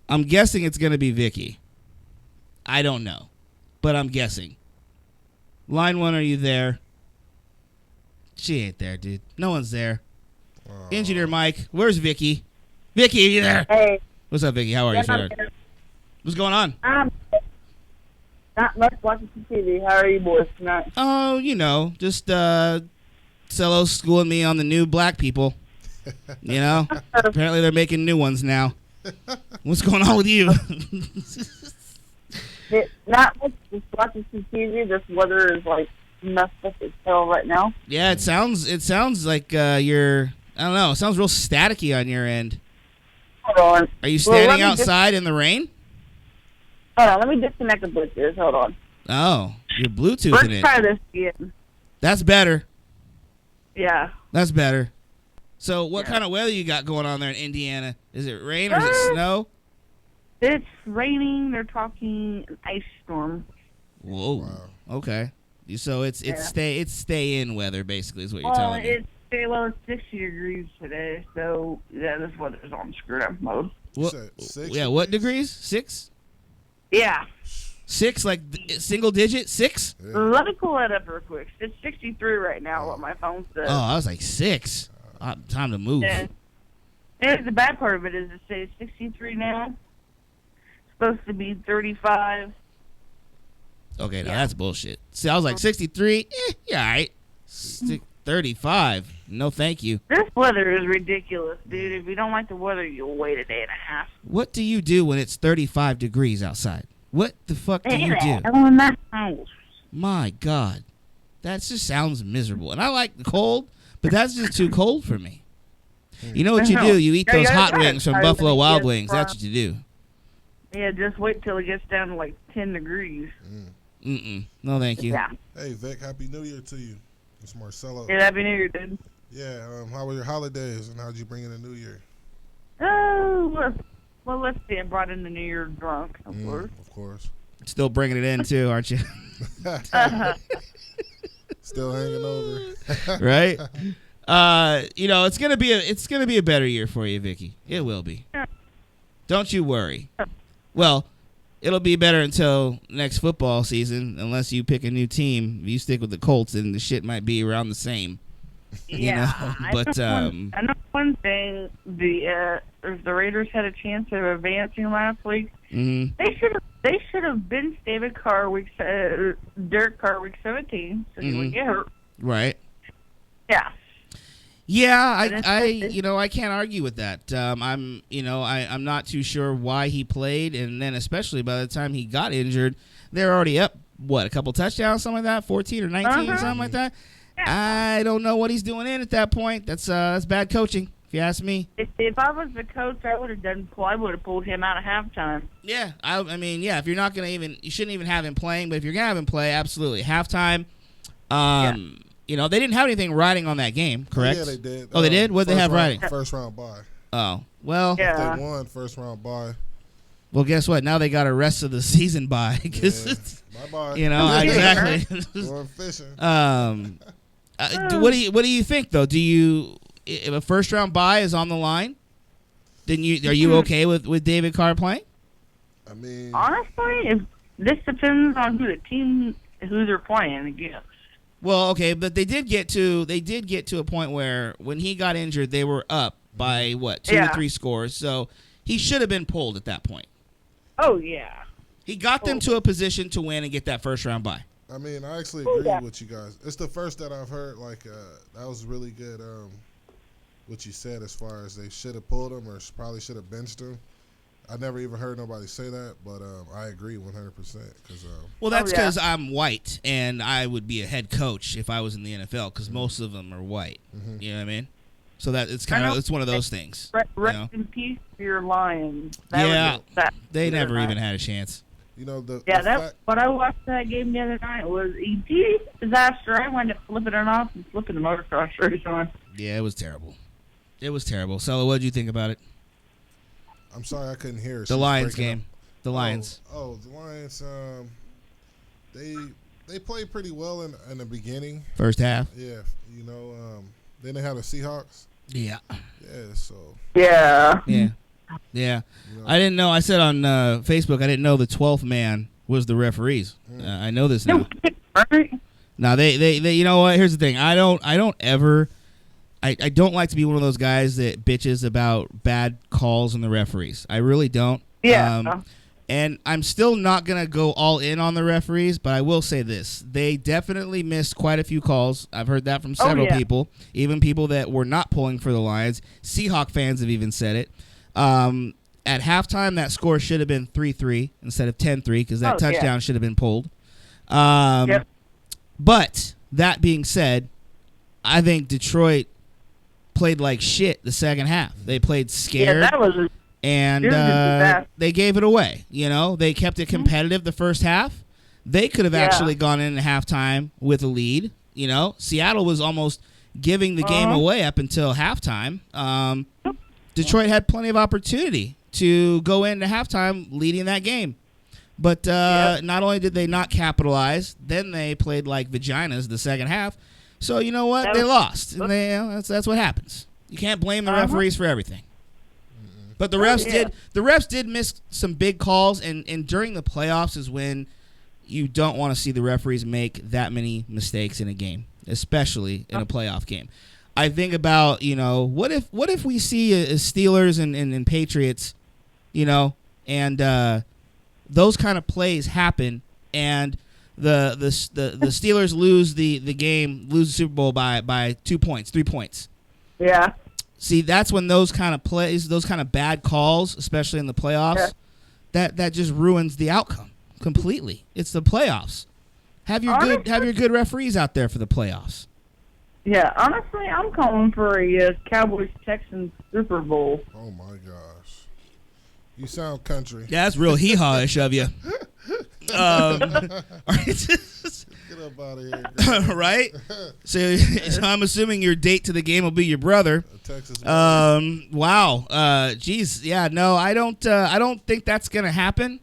I'm guessing it's going to be Vicky. I don't know, but I'm guessing. Line 1, are you there? She ain't there, dude. No one's there. Engineer Mike, where's Vicky? Vicky, are you there? Hey. What's up, Vicky? How are you, sweetheart? What's going on? Not much, watching some TV. How are you boys tonight? Oh, you know, just Cello schooling me on the new black people. You know? Apparently they're making new ones now. What's going on with you? Not much. Just watching some TV. This weather is like messed up as hell right now. Yeah, it sounds like you're. I don't know. It sounds real staticky on your end. Hold on. Are you standing outside in the rain? Hold on. Let me disconnect the Bluetooth. Hold on. Oh, you're Bluetoothing Let's it. try this again. That's better. Yeah. That's better. So, what kind of weather you got going on there in Indiana? Is it rain or is it snow? It's raining. They're talking an ice storm. Whoa. Wow. Okay. So it's stay in weather basically is what you're telling me. It's 60 degrees today, so yeah, this weather's on screwed up mode. What? You said 6 Yeah. What degrees? 6? Yeah. 6, like single digit? 6? Yeah. Let me pull that up real quick. It's 63 right now. What my phone says. Oh, I was like 6. Time to move. And the bad part of it is it says 63 now. It's supposed to be 35. Okay, now that's bullshit. See, I was like 63. Yeah, all right. 35. No, thank you. This weather is ridiculous, dude. If you don't like the weather, you'll wait a day and a half. What do you do when it's 35 degrees outside? What the fuck do you do? In that house. My God. That just sounds miserable. And I like the cold, but that's just too cold for me. You know what you do? You eat those hot wings from Buffalo Wild Wings. That's what you do. Yeah, just wait till it gets down to like 10 degrees. No, thank you. Yeah. Hey, Vic, Happy New Year to you. It's Marcelo. Yeah, Happy New Year, dude. Yeah, how were your holidays and how'd you bring in the New Year? Oh, well, let's see. I brought in the New Year drunk, of course. Of course. Still bringing it in, too, aren't you? Still hanging over. Right? It's gonna be a better year for you, Vicky. It will be. Don't you worry. Well, it'll be better until next football season, unless you pick a new team. If you stick with the Colts, and the shit might be around the same. Yeah, But I know one thing. If the Raiders had a chance of advancing last week, they should have benched Derek Carr week 17, so he would get hurt. Right. Yeah. Yeah, I can't argue with that. I'm not too sure why he played, and then especially by the time he got injured, they're already up a couple touchdowns, something like that, 14 or 19 or something like that. Yeah. I don't know what he's doing at that point. That's bad coaching, if you ask me. If I was the coach, I would have pulled him out at halftime. Yeah, I mean, if you're not gonna you shouldn't even have him playing, but if you're gonna have him play, absolutely halftime. They didn't have anything riding on that game, correct? Yeah, they did. Oh, they did? What did they have riding? First round bye. Oh, well. Yeah. If they won first round bye. Well, guess what? Now they got a rest of the season bye. Bye-bye. Exactly. Going fishing. What do you think, though? If a first round bye is on the line, then are you okay with David Carr playing? I mean, honestly, this depends on who they're playing against. Well, okay, but they did get to a point where when he got injured, they were up by 2 or 3 scores. So he should have been pulled at that point. Oh yeah. He got them to a position to win and get that first round bye. I mean, I actually agree with you guys. It's the first that I've heard that was really good. What you said as far as they should have pulled him or probably should have benched him. I never even heard nobody say that, but I agree 100%. Well, that's because I'm white, and I would be a head coach if I was in the NFL, because most of them are white. You know what I mean? So that it's one of those things. Rest in peace for your Lions. They never even had a chance. When I watched that game the other night was a disaster. I wound up flipping it off and flipping the motocross race on. Yeah, it was terrible. So what did you think about it? I'm sorry I couldn't hear. The Lions game. The Lions. Oh, the Lions. They played pretty well in the beginning. First half. Yeah, then they had the Seahawks. Yeah. Yeah. So. Yeah. Yeah. Yeah. I didn't know. I said on Facebook I didn't know the 12th man was the referees. I know this now. Now they you know what? Here's the thing. I don't like to be one of those guys that bitches about bad calls on the referees. I really don't. Yeah. And I'm still not going to go all in on the referees, but I will say this. They definitely missed quite a few calls. I've heard that from several people, even people that were not pulling for the Lions. Seahawk fans have even said it. At halftime, that score should have been 3-3 instead of 10-3 because that touchdown should have been pulled. But that being said, I think Detroit played like shit the second half. They played scared. Yeah, that was and they gave it away. You know, they kept it competitive the first half. They could have actually gone in at halftime with a lead. You know, Seattle was almost giving the game away up until halftime. Detroit had plenty of opportunity to go into halftime leading that game. But not only did they not capitalize, then they played like vaginas the second half. So you know what? They lost. And that's what happens. You can't blame the referees for everything. But the refs did miss some big calls, and during the playoffs is when you don't want to see the referees make that many mistakes in a game, especially in a playoff game. I think about, you know, what if we see a Steelers and Patriots, you know, and those kind of plays happen, and the Steelers lose the game, lose the Super Bowl by 2 points, 3 points. Yeah. See, that's when those kind of plays, those kind of bad calls, especially in the playoffs, that just ruins the outcome completely. It's the playoffs. Have your good referees out there for the playoffs. Yeah, honestly, I'm calling for a Cowboys-Texans Super Bowl. Oh my gosh, you sound country. Yeah, that's real hee-haw-ish of you. Get up out of here, right? So I'm assuming your date to the game will be your brother. Texas. Wow. Geez. Yeah. No, I don't think that's gonna happen.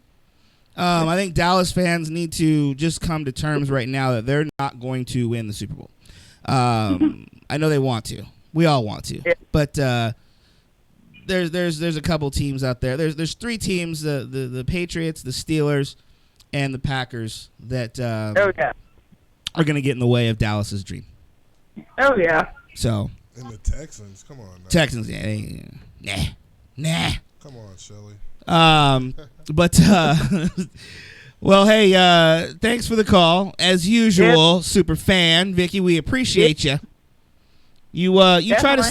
I think Dallas fans need to just come to terms right now that they're not going to win the Super Bowl. I know they want to. We all want to. But there's a couple teams out there. There's 3 teams: the Patriots, the Steelers, and the Packers that are going to get in the way of Dallas's dream. Oh yeah. So. And the Texans, come on. Now. Texans, nah. Come on, Shelly. But well, hey, thanks for the call as usual, super fan Vicky. We appreciate you. You try to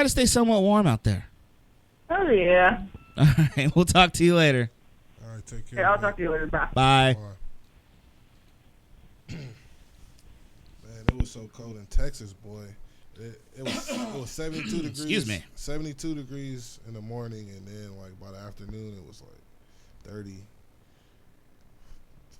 stay somewhat warm out there. Oh yeah. All right, we'll talk to you later. All right, take care. Yeah, I'll talk to you later. Bye. Bye. Man, it was so cold in Texas, boy. It was 72 degrees. Excuse me. 72 degrees in the morning, and then like by the afternoon it was like 30,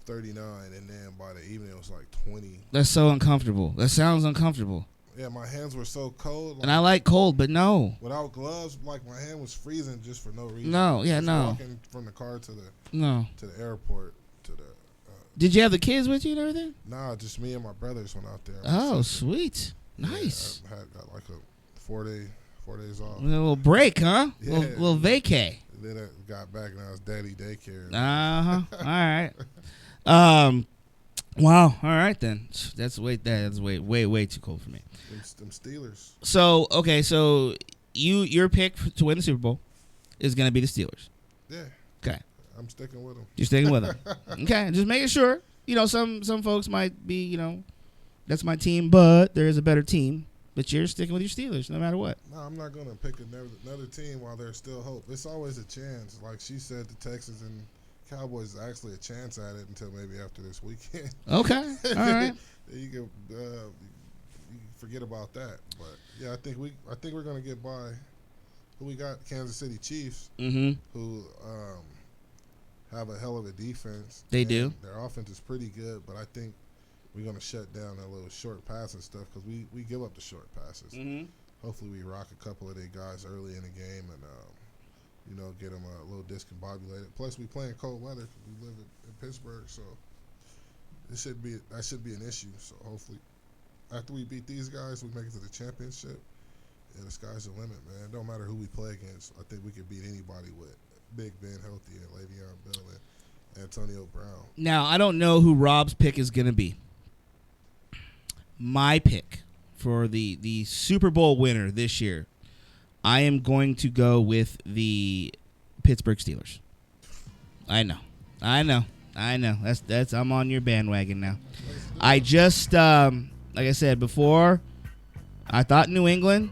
39, and then by the evening it was like 20. That's so uncomfortable. That sounds uncomfortable. Yeah, my hands were so cold. Like, and I like cold, but no. Without gloves, like my hand was freezing just for no reason. No, yeah, just no. Walking from the car to the airport to the. Did you have the kids with you and everything? Nah, just me and my brothers went out there. Oh, sweet. Nice. Yeah, I got like a 4 days off. A little break, huh? Yeah. Little vacay. Then I got back and I was daddy daycare. All right. Wow. All right then. That's way too cold for me. Them Steelers. So okay, so your pick to win the Super Bowl is going to be the Steelers. Yeah. Okay. I'm sticking with them. You're sticking with them. Okay, just making sure. You know, some folks might be, you know, that's my team, but there is a better team. But you're sticking with your Steelers no matter what. No, I'm not going to pick another team while there's still hope. It's always a chance. Like she said, the Texans and Cowboys is actually a chance at it until maybe after this weekend. Okay, all right. You can forget about that. But yeah, I think we're going to get by. Who we got? Kansas City Chiefs. Mm-hmm. Who have a hell of a defense. They do. Their offense is pretty good, but I think we're going to shut down that little short passing stuff because we give up the short passes. Mm-hmm. Hopefully we rock a couple of their guys early in the game and, get them a little discombobulated. Plus, we play in cold weather because we live in Pittsburgh, so that should be an issue. So hopefully after we beat these guys, we make it to the championship. Yeah, the sky's the limit, man. It don't matter who we play against. I think we could beat anybody with Big Ben healthy and Le'Veon Bell and Antonio Brown. Now, I don't know who Rob's pick is going to be. My pick for the Super Bowl winner this year, I am going to go with the Pittsburgh Steelers. I know. That's I'm on your bandwagon now. I just like I said before, I thought New England,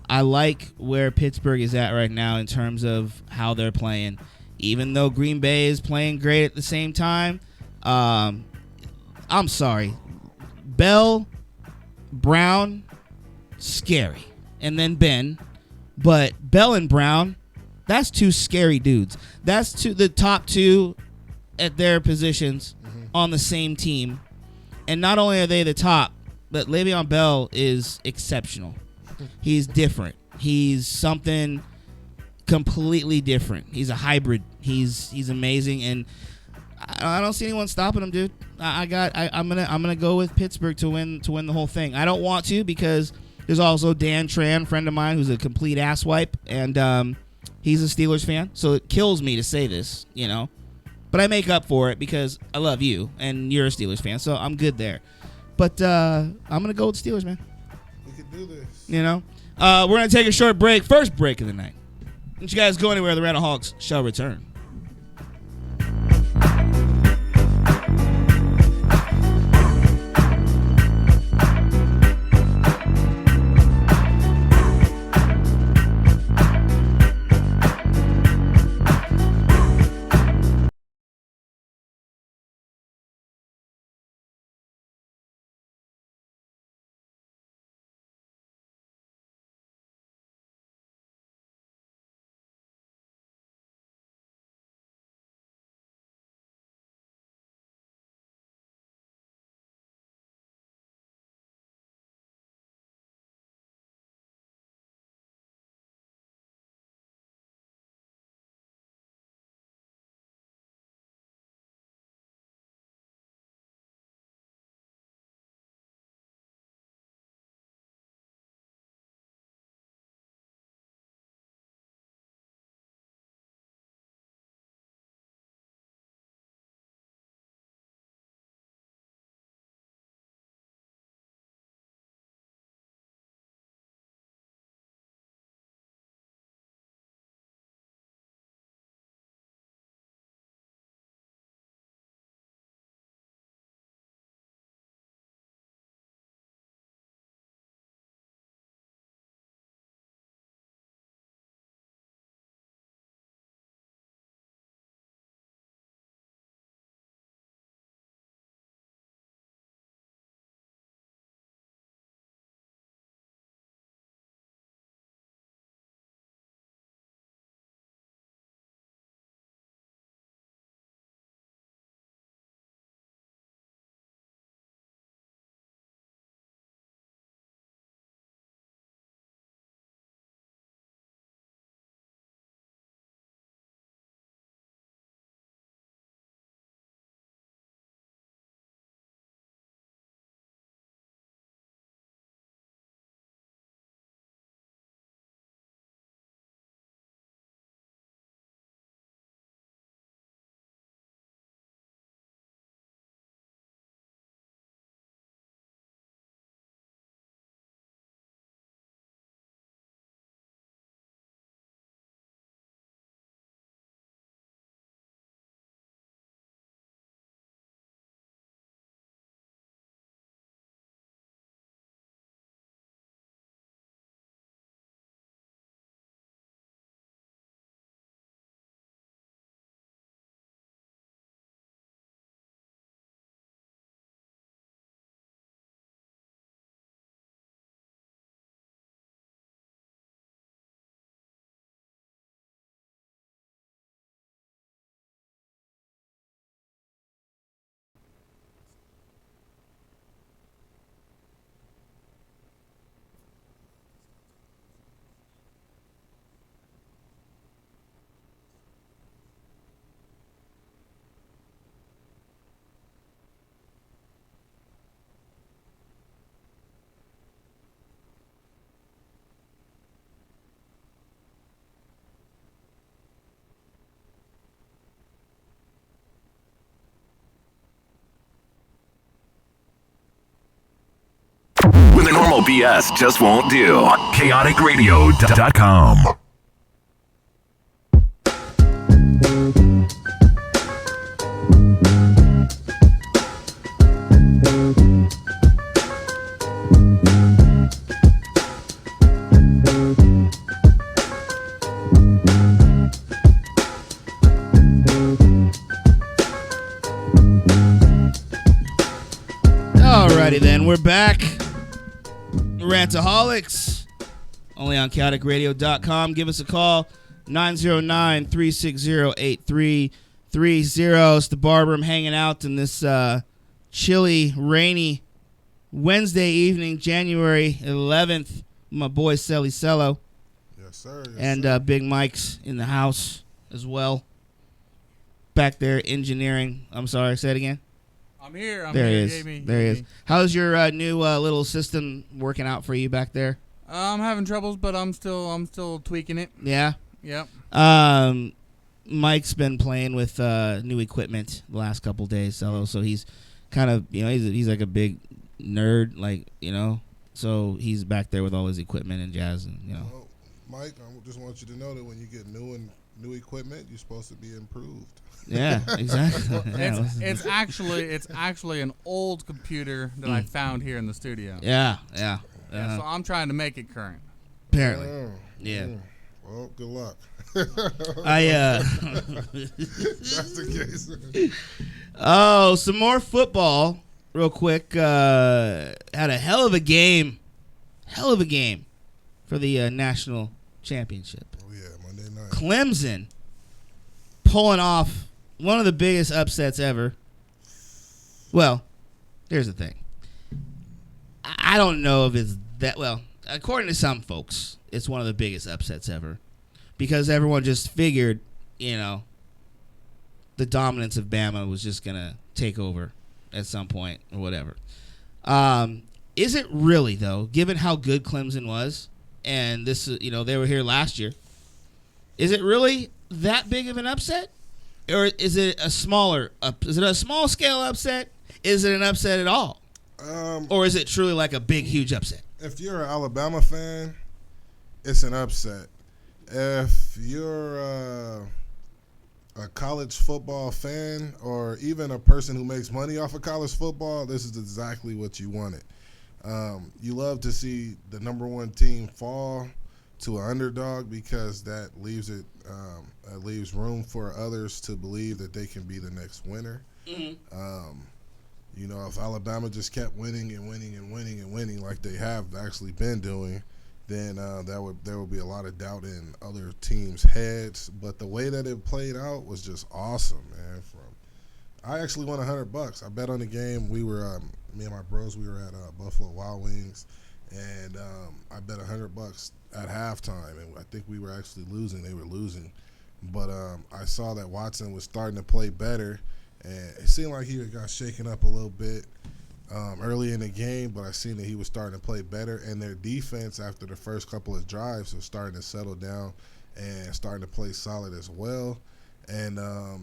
I like where Pittsburgh is at right now in terms of how they're playing. Even though Green Bay is playing great at the same time, I'm sorry. Bell, Brown, scary. And then Ben. But Bell and Brown, that's two scary dudes. That's the top two at their positions on the same team. And not only are they the top, but Le'Veon Bell is exceptional. He's different. He's something completely different. He's a hybrid. He's amazing, and I don't see anyone stopping him, dude. I'm gonna go with Pittsburgh to win the whole thing. I don't want to because there's also Dan Tran, friend of mine, who's a complete asswipe, and he's a Steelers fan. So it kills me to say this, but I make up for it because I love you and you're a Steelers fan, so I'm good there. But I'm gonna go with the Steelers, man. We can do this. We're gonna take a short break. First break of the night. Don't you guys go anywhere. The RantAholix shall return. When the normal BS just won't do. Kaoticradio.com. Alrighty then, we're back. RantAholix, only on chaoticradio.com. Give us a call, 909-360-8330. It's the Barber. I'm hanging out in this chilly, rainy Wednesday evening, January 11th. My boy Selly Cello. Yes, sir. Yes, and sir. Big Mike's in the house as well. Back there engineering. I'm sorry, say it again. I'm here. There here. he is. There he is. How's your new little system working out for you back there? I'm having troubles, but I'm still tweaking it. Yeah. Yep. Mike's been playing with new equipment the last couple days, so he's kind of he's like a big nerd, so he's back there with all his equipment and jazz, and Well, Mike, I just want you to know that when you get new equipment, you're supposed to be improved. Yeah, exactly. Yeah, it's actually an old computer that I found here in the studio. Yeah. So I'm trying to make it current. Apparently. Yeah. Well, good luck. That's the case. Oh, some more football real quick. Had a hell of a game for the national championship. Oh, yeah, Monday night. Clemson pulling off one of the biggest upsets ever. Well, here's the thing. I don't know if it's that, well, according to some folks, it's one of the biggest upsets ever because everyone just figured, the dominance of Bama was just going to take over at some point or whatever. Is it really, though, given how good Clemson was, and this, they were here last year, is it really that big of an upset? Or is it a small scale upset? Is it an upset at all? Or is it truly like a big, huge upset? If you're an Alabama fan, it's an upset. If you're a college football fan or even a person who makes money off of college football, this is exactly what you wanted. You love to see the number one team fall to an underdog because that leaves leaves room for others to believe that they can be the next winner. Mm-hmm. If Alabama just kept winning and winning and winning and winning like they have actually been doing, then there would be a lot of doubt in other teams' heads. But the way that it played out was just awesome, man. I actually won $100. I bet on the game. We were me and my bros. We were at Buffalo Wild Wings, and I bet $100 at halftime, and I think we were actually losing. They were losing, but I saw that Watson was starting to play better, and it seemed like he got shaken up a little bit early in the game, but I seen that he was starting to play better, and their defense after the first couple of drives was starting to settle down and starting to play solid as well. And I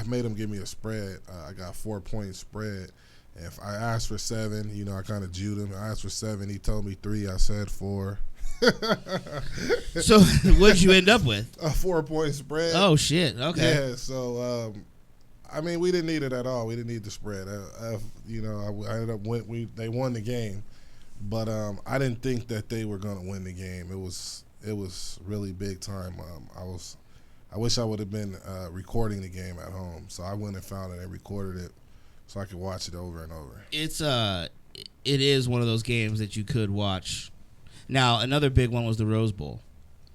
made him give me a spread. I got 4-point spread. And if I asked for 7, I kind of jewed him. I asked for 7. He told me 3. I said 4. So what did you end up with? A 4-point spread. Oh, shit. Okay. Yeah, so, we didn't need it at all. We didn't need the spread. I ended up they won the game. But I didn't think that they were going to win the game. It was really big time. I wish I would have been recording the game at home. So I went and found it and recorded it so I could watch it over and over. It is one of those games that you could watch. Now, another big one was the Rose Bowl.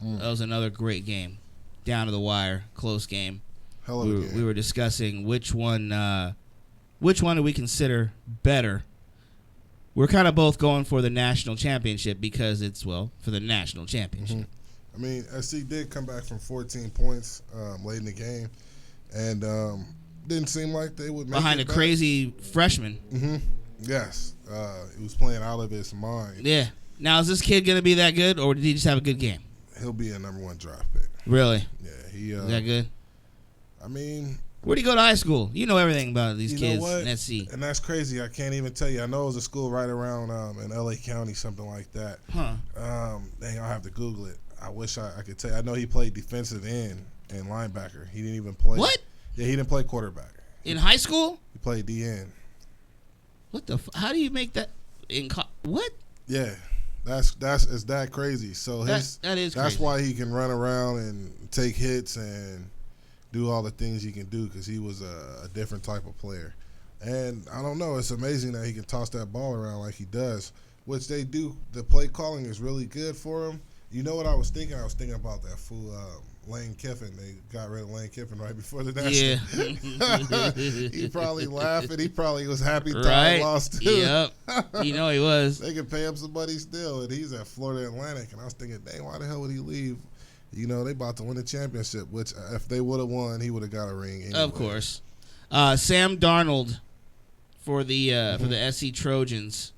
That was another great game. Down to the wire, close game. Hell of a game. We were discussing which one do we consider better. We're kind of both going for the national championship because it's, for the national championship. Mm-hmm. SC did come back from 14 points late in the game, and didn't seem like they would make behind it a crazy freshman. Mm-hmm. Yes, he was playing out of his mind. Yeah. Now, is this kid going to be that good, or did he just have a good game? He'll be a number 1 draft pick. Really? Yeah. He is that good? Where'd he go to high school? You know everything about these kids in SC. And that's crazy. I can't even tell you. I know it was a school right around in L.A. County, something like that. Huh. Dang, I'll have to Google it. I wish I could tell you. I know he played defensive end and linebacker. He didn't even play. What? Yeah, he didn't play quarterback. In high school? He played DN. What the? How do you make that? What? Yeah, it's that crazy. So that is that's crazy. why he can run around and take hits and do all the things he can do because he was a different type of player. And I don't know. It's amazing that he can toss that ball around like he does, which they do. The play calling is really good for him. You know what I was thinking? I was thinking about that fool Lane Kiffin. They got rid of Lane Kiffin right before the national. Yeah. He probably laughing. He probably was happy Todd Right. lost too. Yep. You know he was. They could pay him some money still, and he's at Florida Atlantic. And I was thinking, dang, why the hell would he leave? You know, they about to win the championship, which if they would have won, he would have got a ring anyway. Of course. Sam Darnold for the SC Trojans,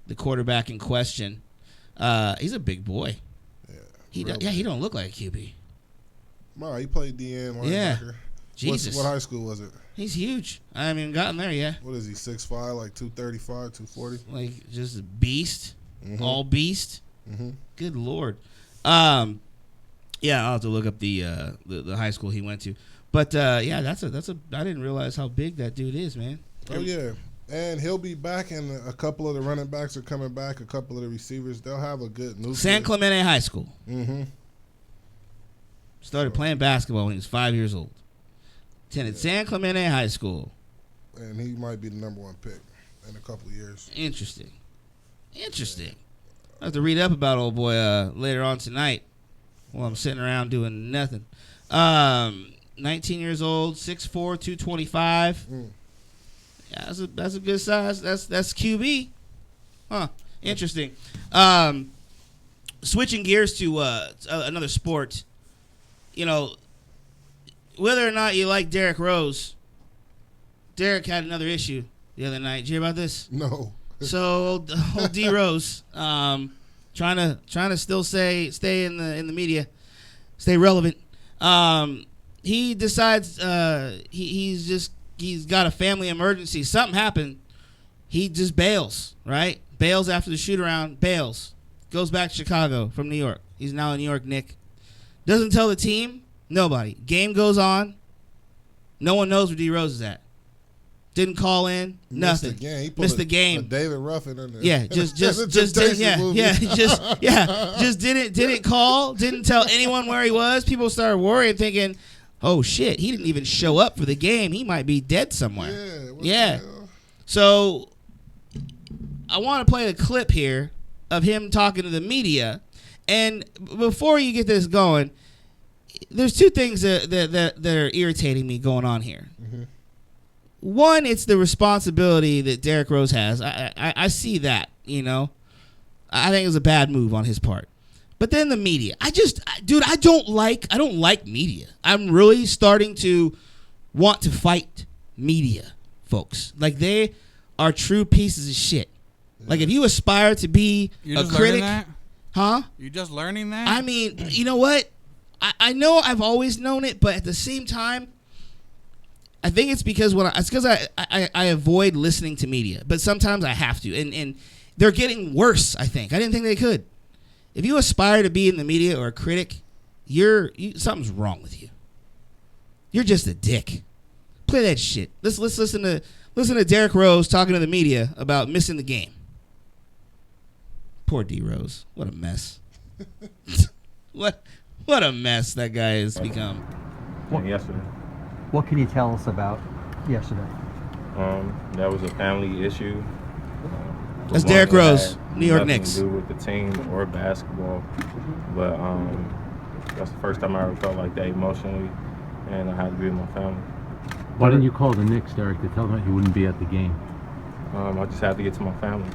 the quarterback in question. He's a big boy. Yeah, he don't look like a QB. Wow, he played DN linebacker. Yeah. Jesus. What high school was it? He's huge. I haven't even gotten there yet. What is he, 6'5", like 235, 240? Like, just a beast. All beast. Mm-hmm. Good Lord. Yeah, I'll have to look up the high school he went to. But, yeah, that's a I didn't realize how big that dude is, man. Oh, yeah. And he'll be back, and a couple of the running backs are coming back, a couple of the receivers. They'll have a good nucleus. San Clemente High School. Mm-hmm. Started playing basketball when he was 5 years old. Attended San Clemente High School. And he might be the number one pick in a couple of years. Interesting. I have to read up about old boy later on tonight while I'm sitting around doing nothing. 19 years old, 6'4", 225. Yeah, that's a good size. That's QB. Huh. Interesting. Switching gears to another sport. You know, whether or not you like Derrick Rose, Derrick had another issue the other night. Did you hear about this? No. So old D Rose, trying to still stay in the media, stay relevant. He decides he's got a family emergency. Something happened. He just bails, right? Bails after the shoot around. Bails. Goes back to Chicago from New York. He's now a New York Knick. Doesn't tell the team. Nobody. Game goes on. No one knows where D Rose is at. Didn't call in. Nothing. Missed the game. A David Ruffin in there. Yeah, just didn't call. Didn't tell anyone where he was. People started worrying, thinking, "Oh shit, he didn't even show up for the game. He might be dead somewhere." Yeah. So I want to play a clip here of him talking to the media. And before you get this going, there's two things that are irritating me going on here. Mm-hmm. One, it's the responsibility that Derrick Rose has. I see that, you know. I think it was a bad move on his part. But then the media. I don't like media. I'm really starting to want to fight media, folks. Like, they are true pieces of shit. Like, if you aspire to be a critic. That? Huh? You're just learning that? I mean, you know what? I know I've always known it, but at the same time, I think it's because I avoid listening to media, but sometimes I have to, and they're getting worse. I think I didn't think they could. If you aspire to be in the media or a critic, something's wrong with you. You're just a dick. Play that shit. Let's listen to Derrick Rose talking to the media about missing the game. Poor D Rose. What a mess. What a mess that guy has become. Yesterday. What can you tell us about yesterday? That was a family issue. That's Derrick Rose, New York Knicks. Nothing to do with the team or basketball, but that's the first time I ever felt like that emotionally, and I had to be with my family. Why didn't you call the Knicks, Derrick, to tell them that you wouldn't be at the game? I just had to get to my family.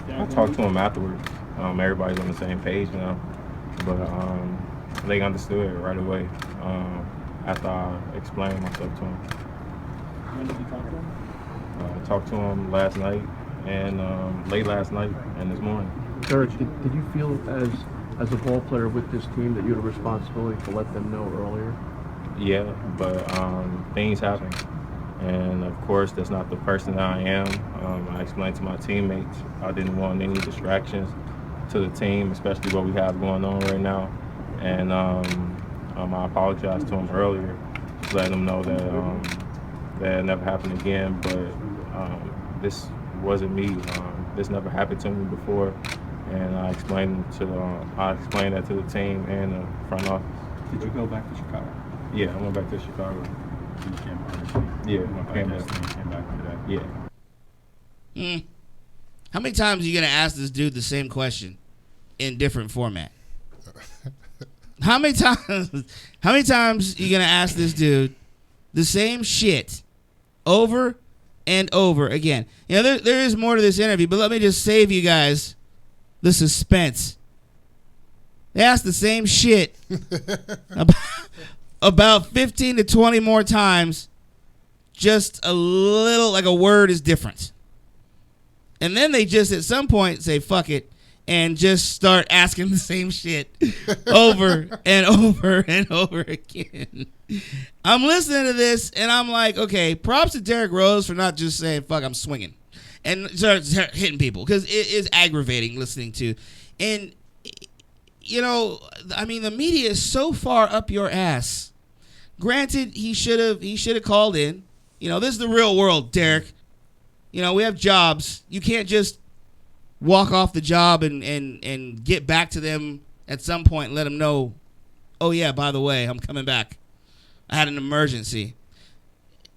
I talked to them afterwards. Everybody's on the same page now, but they understood it right away after I explained myself to them. When did you talk to them? I talked to them last night and late last night and this morning. Derrick, did you feel as a ball player with this team that you had a responsibility to let them know earlier? Yeah, but things happen. And of course, that's not the person that I am. I explained to my teammates I didn't want any distractions to the team, especially what we have going on right now. And I apologized to them earlier, just letting them know that that never happened again. But this wasn't me. This never happened to me before, and I explained that to the team and the front office. Did you go back to Chicago? Yeah, I went back to Chicago. You came obviously. Yeah, You went by came back. Destiny, came back today. Yeah. How many times are you gonna ask this dude the same question in different format? How many times? How many times are you gonna ask this dude the same shit over and over again? You know, there is more to this interview, but let me just save you guys the suspense. They asked the same shit about 15 to 20 more times. Just a little, like a word is different. And then they just at some point say, fuck it, and just start asking the same shit over and over and over again. I'm listening to this, and I'm like, okay, props to Derrick Rose for not just saying, fuck, I'm swinging. And start hitting people, because it is aggravating listening to. And, you know, I mean, the media is so far up your ass. Granted, he should have called in. You know, this is the real world, Derrick. You know, we have jobs. You can't just walk off the job and get back to them at some point and let them know, oh, yeah, by the way, I'm coming back. I had an emergency.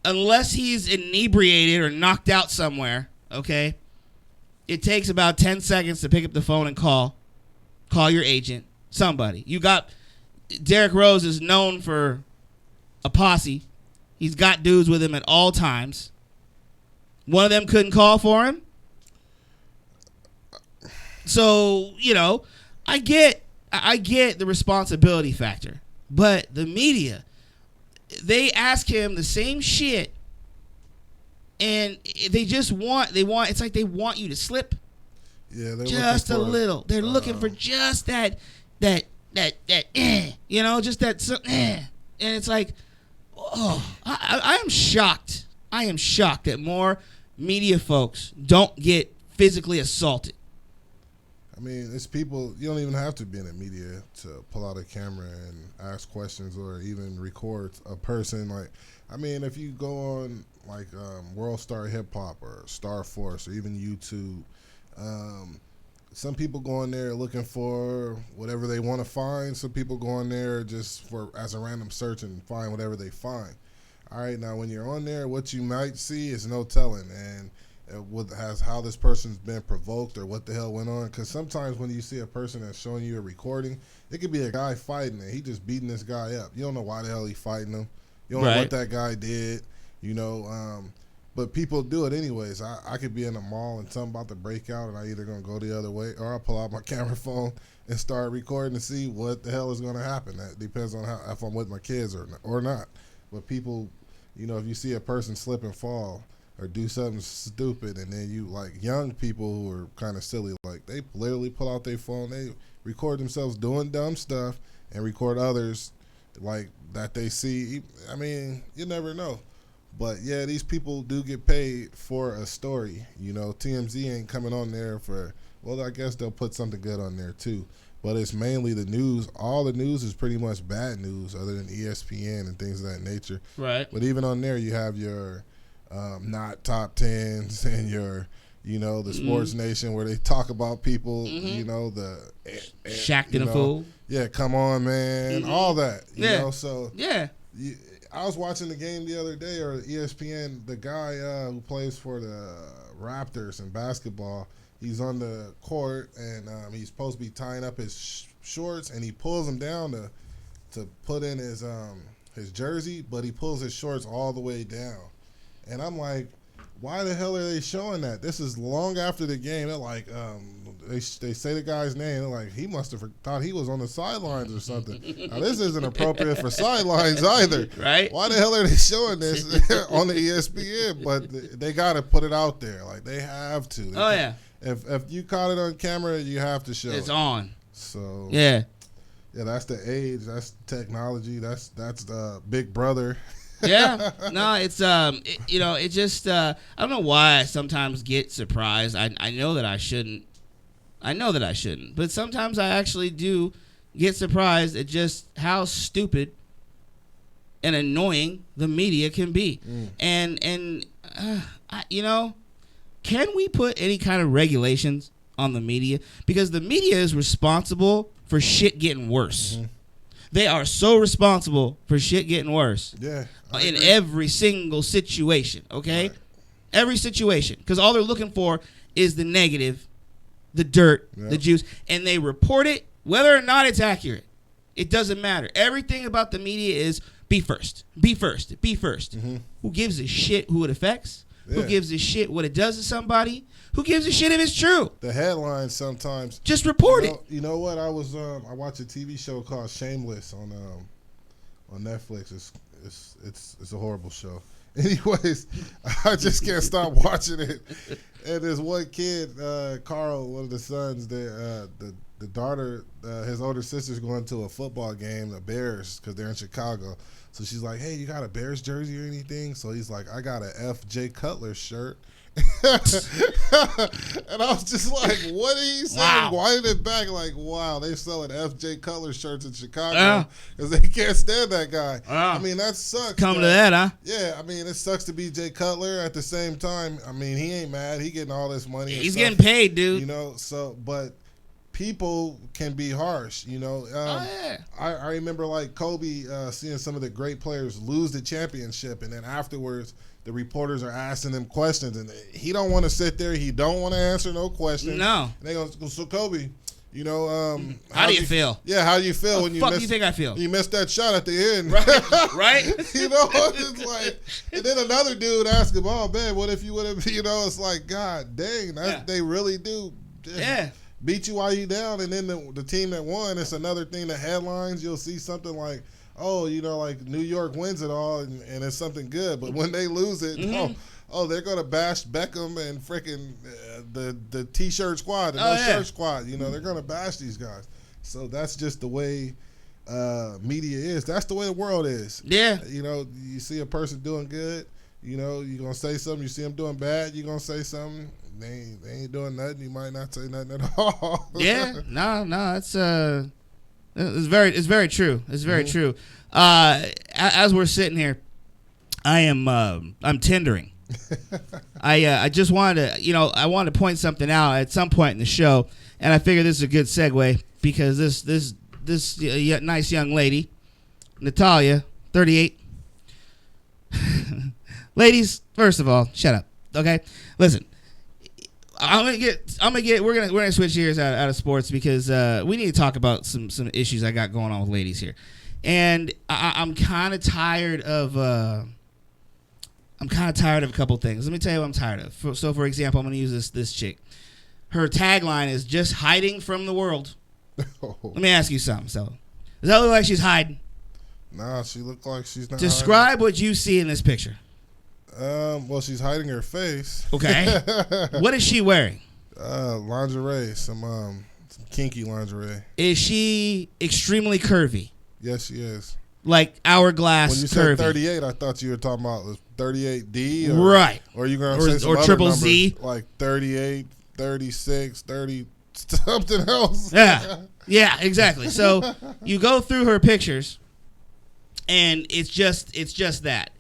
Unless he's inebriated or knocked out somewhere, okay, it takes about 10 seconds to pick up the phone and call your agent, somebody. You got Derrick Rose is known for a posse. He's got dudes with him at all times. One of them couldn't call for him. So, you know, I get the responsibility factor. But the media, they ask him the same shit, and they want it's like they want you to slip. Yeah, they're just a little. They're looking for just that you know, just that and it's like, oh, I am shocked. I am shocked that more media folks don't get physically assaulted. I mean, it's people, you don't even have to be in the media to pull out a camera and ask questions or even record a person. Like, I mean, if you go on like World Star Hip Hop or Star Force or even YouTube, some people go in there looking for whatever they want to find. Some people go in there just for as a random search and find whatever they find. All right, now when you're on there, what you might see is no telling, and how this person's been provoked or what the hell went on. Because sometimes when you see a person that's showing you a recording, it could be a guy fighting and he just beating this guy up. You don't know why the hell he fighting him. You don't know what that guy did. You know, but people do it anyways. I could be in a mall and something about to break out, and I either gonna go the other way or I'll pull out my camera phone and start recording to see what the hell is gonna happen. That depends on if I'm with my kids or not. But people, you know, if you see a person slip and fall or do something stupid, and then you, like, young people who are kind of silly, like, they literally pull out their phone, they record themselves doing dumb stuff and record others, like, that they see. I mean, you never know. But, yeah, these people do get paid for a story. You know, TMZ ain't coming on there for, well, I guess they'll put something good on there, too. But it's mainly the news. All the news is pretty much bad news other than ESPN and things of that nature. Right. But even on there, you have your not top tens and your, you know, the Sports Nation where they talk about people, you know, the Shaq and a fool. Yeah, come on, man. All that. You know, so yeah. I was watching the game the other day, or ESPN, the guy who plays for the Raptors in basketball, he's on the court, and he's supposed to be tying up his shorts, and he pulls them down to put in his jersey, but he pulls his shorts all the way down. And I'm like, why the hell are they showing that? This is long after the game. They're like, they say the guy's name. They're like, he must have thought he was on the sidelines or something. Now, this isn't appropriate for sidelines either. Right? Why the hell are they showing this on the ESPN? But they got to put it out there. Like, they have to. Yeah. If you caught it on camera, you have to show it's it. on. So yeah, that's the age. That's technology. That's the Big Brother. Yeah, no, it's you know, it just I don't know why I sometimes get surprised. I know that I shouldn't. But sometimes I actually do get surprised at just how stupid and annoying the media can be. And you know, can we put any kind of regulations on the media? Because the media is responsible for shit getting worse. They are so responsible for shit getting worse. Yeah. In every single situation, okay? Right. Every situation. Because all they're looking for is the negative, the dirt, the juice, and they report it whether or not it's accurate. It doesn't matter. Everything about the media is be first, be first, be first. Mm-hmm. Who gives a shit who it affects? Yeah. Who gives a shit what it does to somebody? Who gives a shit if it's true? The headlines sometimes. Just report it. You know what? I watched a TV show called Shameless on Netflix. It's a horrible show. Anyways, I just can't stop watching it. And there's one kid, Carl, one of the sons, the daughter, his older sister's going to a football game, the Bears, because they're in Chicago. So she's like, hey, you got a Bears jersey or anything? So he's like, I got a F.J. Cutler shirt. And I was just like, what are you saying? Wow. Winding it back like, wow, they're selling F.J. Cutler shirts in Chicago because they can't stand that guy. I mean, that sucks. Come to that, huh? Yeah, I mean, it sucks to be Jay Cutler. At the same time, I mean, he ain't mad. He getting all this money. He's getting paid, dude. You know, but people can be harsh, you know. I remember like Kobe seeing some of the great players lose the championship, and then afterwards the reporters are asking them questions, and he don't want to sit there. He don't want to answer no questions. No. And they go, so Kobe, you know, how do you feel? Yeah, how do you feel when you fuck do you think I feel? You missed that shot at the end, right? You know, it's like, and then another dude asked him, "Oh man, what if you would have?" You know, it's like, God dang, they really do. Beat you while you down, and then the team that won, it's another thing. The headlines, you'll see something like, oh, you know, like New York wins it all, and it's something good. But when they lose it, they're going to bash Beckham and freaking the T-shirt squad, the no-shirt squad. You know, they're going to bash these guys. So that's just the way media is. That's the way the world is. Yeah. You know, you see a person doing good, you know, you're going to say something. You see them doing bad, you're going to say something. They ain't doing nothing. You might not say nothing at all. Yeah, no, it's very true. It's very true. As we're sitting here, I'm tendering. I just wanted to, I wanted to point something out at some point in the show, and I figured this is a good segue because this nice young lady, Natalia, 38. Ladies, first of all, shut up. Okay, listen. We're gonna switch gears out of sports because we need to talk about some issues I got going on with ladies here, and I'm kind of tired of a couple things. Let me tell you what I'm tired of. So for example, I'm gonna use this chick. Her tagline is just hiding from the world. Let me ask you something. So does that look like she's hiding? Nah, she look like she's not. Describe hiding. what you see in this picture. Well, she's hiding her face. Okay. What is she wearing? Lingerie, some kinky lingerie. Is she extremely curvy? Yes, she is. Like hourglass curvy. When you said 38, I thought you were talking about 38D. Right. Or you going to say some or other triple numbers, Z. like 38, 36, 30, something else. Yeah. Yeah, exactly. So you go through her pictures, and it's just that.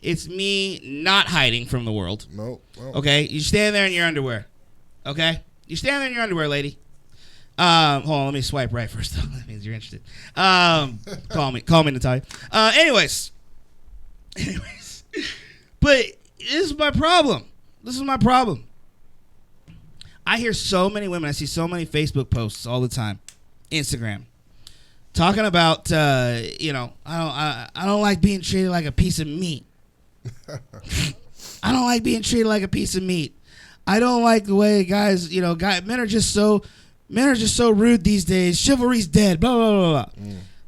It's me not hiding from the world. Nope. Okay? You stand there in your underwear. Okay? You stand there in your underwear, lady. Hold on, let me swipe right first, though. That means you're interested. Call me, Natalia. Anyways. But this is my problem. I hear so many women, I see so many Facebook posts all the time, Instagram, talking about, I don't like being treated like a piece of meat. I don't like being treated like a piece of meat. I don't like the way guys, men are just so rude these days. Chivalry's dead. Blah blah blah blah.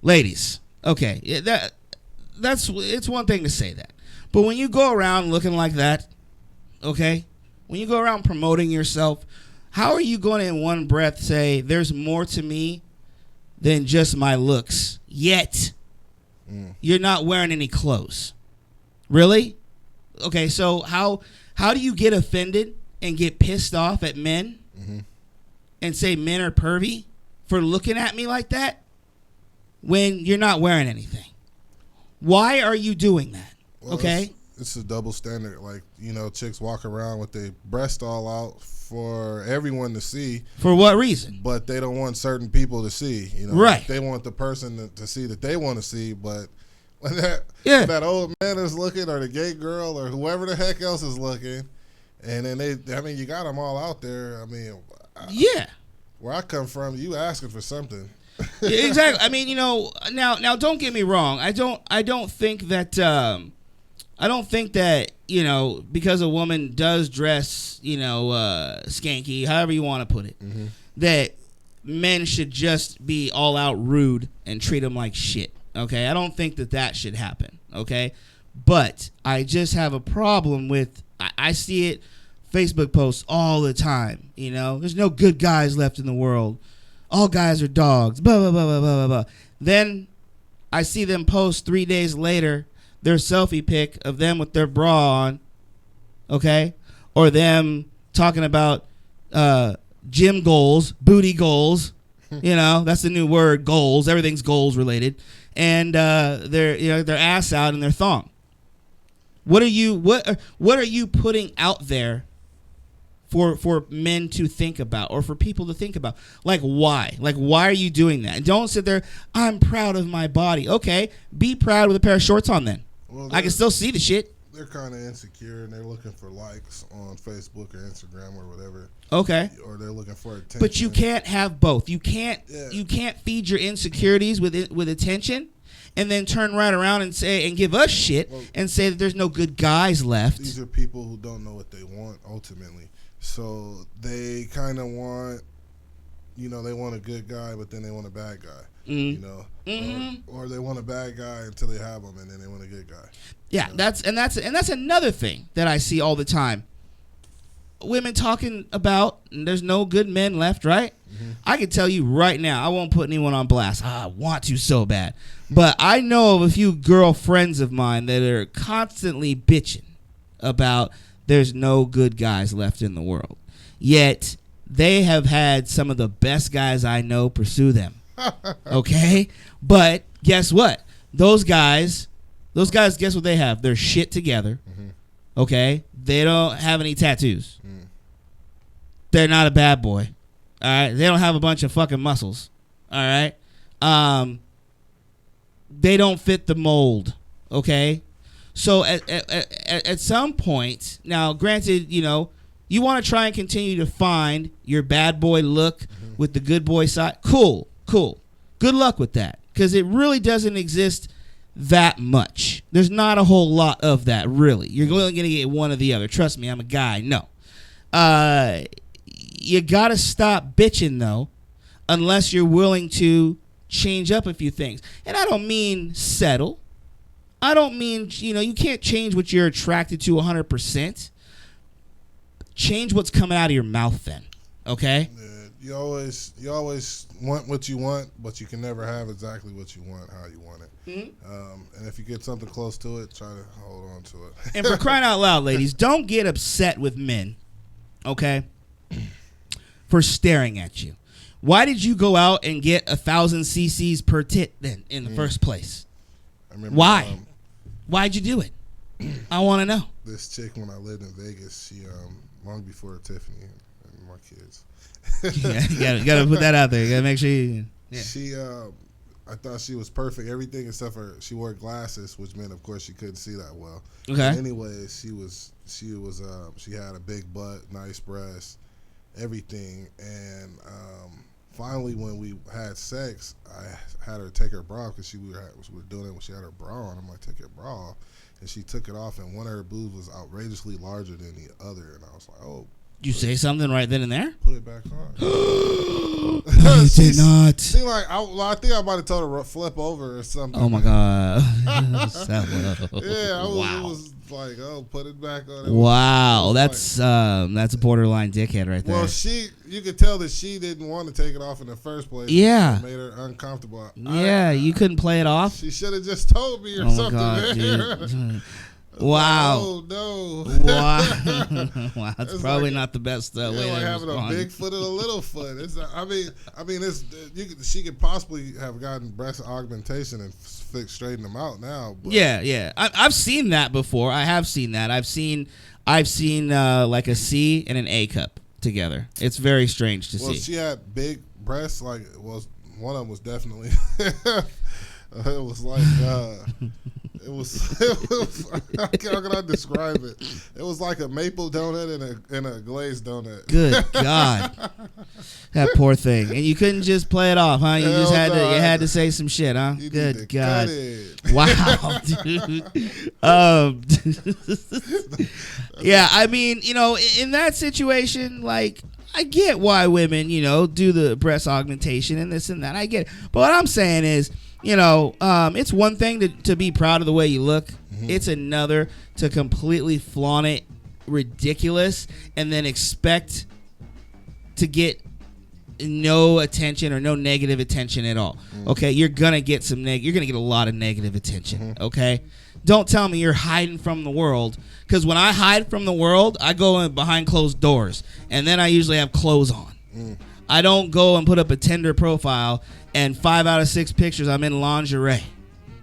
Ladies, okay, it's one thing to say that, but when you go around looking like that, okay, when you go around promoting yourself, how are you going to in one breath say there's more to me than just my looks? Yet you're not wearing any clothes. Really? Okay, so how do you get offended and get pissed off at men and say men are pervy for looking at me like that when you're not wearing anything? Why are you doing that? Well, okay? it's a double standard. Like, you know, chicks walk around with their breast all out for everyone to see. For what reason? But they don't want certain people to see. You know, right? They want the person to see that they want to see. But when that old man is looking, or the gay girl, or whoever the heck else is looking, and then you got them all out there. I mean, where I come from, you asking for something. Yeah, exactly. I mean, you know, now don't get me wrong. I don't think that you know, because a woman does dress, you know, skanky, however you want to put it, that men should just be all out rude and treat them like shit. Okay, I don't think that should happen. Okay, but I just have a problem with. I see it, Facebook posts all the time. You know, there's no good guys left in the world. All guys are dogs. Blah blah blah blah blah blah. Then I see them post 3 days later their selfie pic of them with their bra on, okay, or them talking about gym goals, booty goals. You know, that's the new word, goals. Everything's goals related, and their ass out in their thong. What are you putting out there for men to think about, or for people to think about? Like, why? Like, why are you doing that? And don't sit there, I'm proud of my body. Okay, be proud with a pair of shorts on then. Well, I can still see the shit. They're kind of insecure, and they're looking for likes on Facebook or Instagram or whatever. Okay. Or they're looking for attention. But you can't have both. You can't feed your insecurities with attention, and then turn right around and say and give us shit and say that there's no good guys left. These are people who don't know what they want ultimately. So they kind of want, you know, they want a good guy, but then they want a bad guy. You know, or they want a bad guy until they have him, and then they want a good guy. Yeah, you know? that's another thing that I see all the time. Women talking about there's no good men left, right? I can tell you right now, I won't put anyone on blast. I want to so bad, but I know of a few girlfriends of mine that are constantly bitching about there's no good guys left in the world. Yet they have had some of the best guys I know pursue them. Okay? But guess what? Those guys, guess what they have? They're shit together. Okay? They don't have any tattoos. They're not a bad boy. All right? They don't have a bunch of fucking muscles. All right? They don't fit the mold. Okay? So at some point, now granted, you know, you want to try and continue to find your bad boy look with the good boy side. Cool. Good luck with that, because it really doesn't exist that much. There's not a whole lot of that, really. You're only going to get one or the other. Trust me, I'm a guy. No. You got to stop bitching, though, unless you're willing to change up a few things. And I don't mean settle. I don't mean, you know, you can't change what you're attracted to 100%. Change what's coming out of your mouth then, okay? Yeah, you always want what you want, but you can never have exactly what you want, how you want it. And if you get something close to it, try to hold on to it. And for crying out loud, ladies, don't get upset with men, okay, for staring at you. Why did you go out and get 1,000 cc's per tit then in the first place? Why? Why'd you do it? I want to know. This chick, when I lived in Vegas, she long before Tiffany and my kids. Yeah, you gotta put that out there. You gotta make sure you. Yeah. She, I thought she was perfect. Everything except for she wore glasses, which meant, of course, she couldn't see that well. Okay. Anyways, she had a big butt, nice breasts, everything, and finally, when we had sex, I had her take her bra because we were doing it when she had her bra on. I'm like, take your bra off. And she took it off, and one of her boobs was outrageously larger than the other. And I was like, oh. You say something right then and there? Put it back on. You did not. She like, I think I might have told her to flip over or something. Oh, my God. Yeah, I was like, oh, put it back on. Wow, that's a borderline dickhead right there. Well, you could tell that she didn't want to take it off in the first place. Yeah, it made her uncomfortable. Yeah, you couldn't play it off. She should have just told me or something. God, dude. Wow. Like, oh no. Wow, that's It's probably like- not the best way Yeah, to like having respond. a big foot and a little foot. It's, I mean, it's she could possibly have gotten breast augmentation and straighten them out now. But Yeah. I've seen that before. I have seen that. I've seen like a C and an A cup together. It's very strange to well, see. she had big breasts. Like, well, one of them was definitely. It was like it was how can I describe it? It was like a maple donut and a glazed donut. Good God, that poor thing. And you couldn't just play it off, huh? You Hell just had no. you had to say some shit, huh? You need Good to God. cut it. Wow, dude. Yeah, I mean, in that situation, like, I get why women, do the breast augmentation and this and that. I get it. But what I'm saying is, it's one thing to be proud of the way you look. Mm-hmm. It's another to completely flaunt it ridiculous and then expect to get no attention or no negative attention at all. Mm-hmm. Okay, you're gonna get you're gonna get a lot of negative attention. Mm-hmm. Okay, don't tell me you're hiding from the world, because when I hide from the world, I go in behind closed doors, and then I usually have clothes on. I don't go and put up a Tinder profile and 5 out of 6 pictures I'm in lingerie.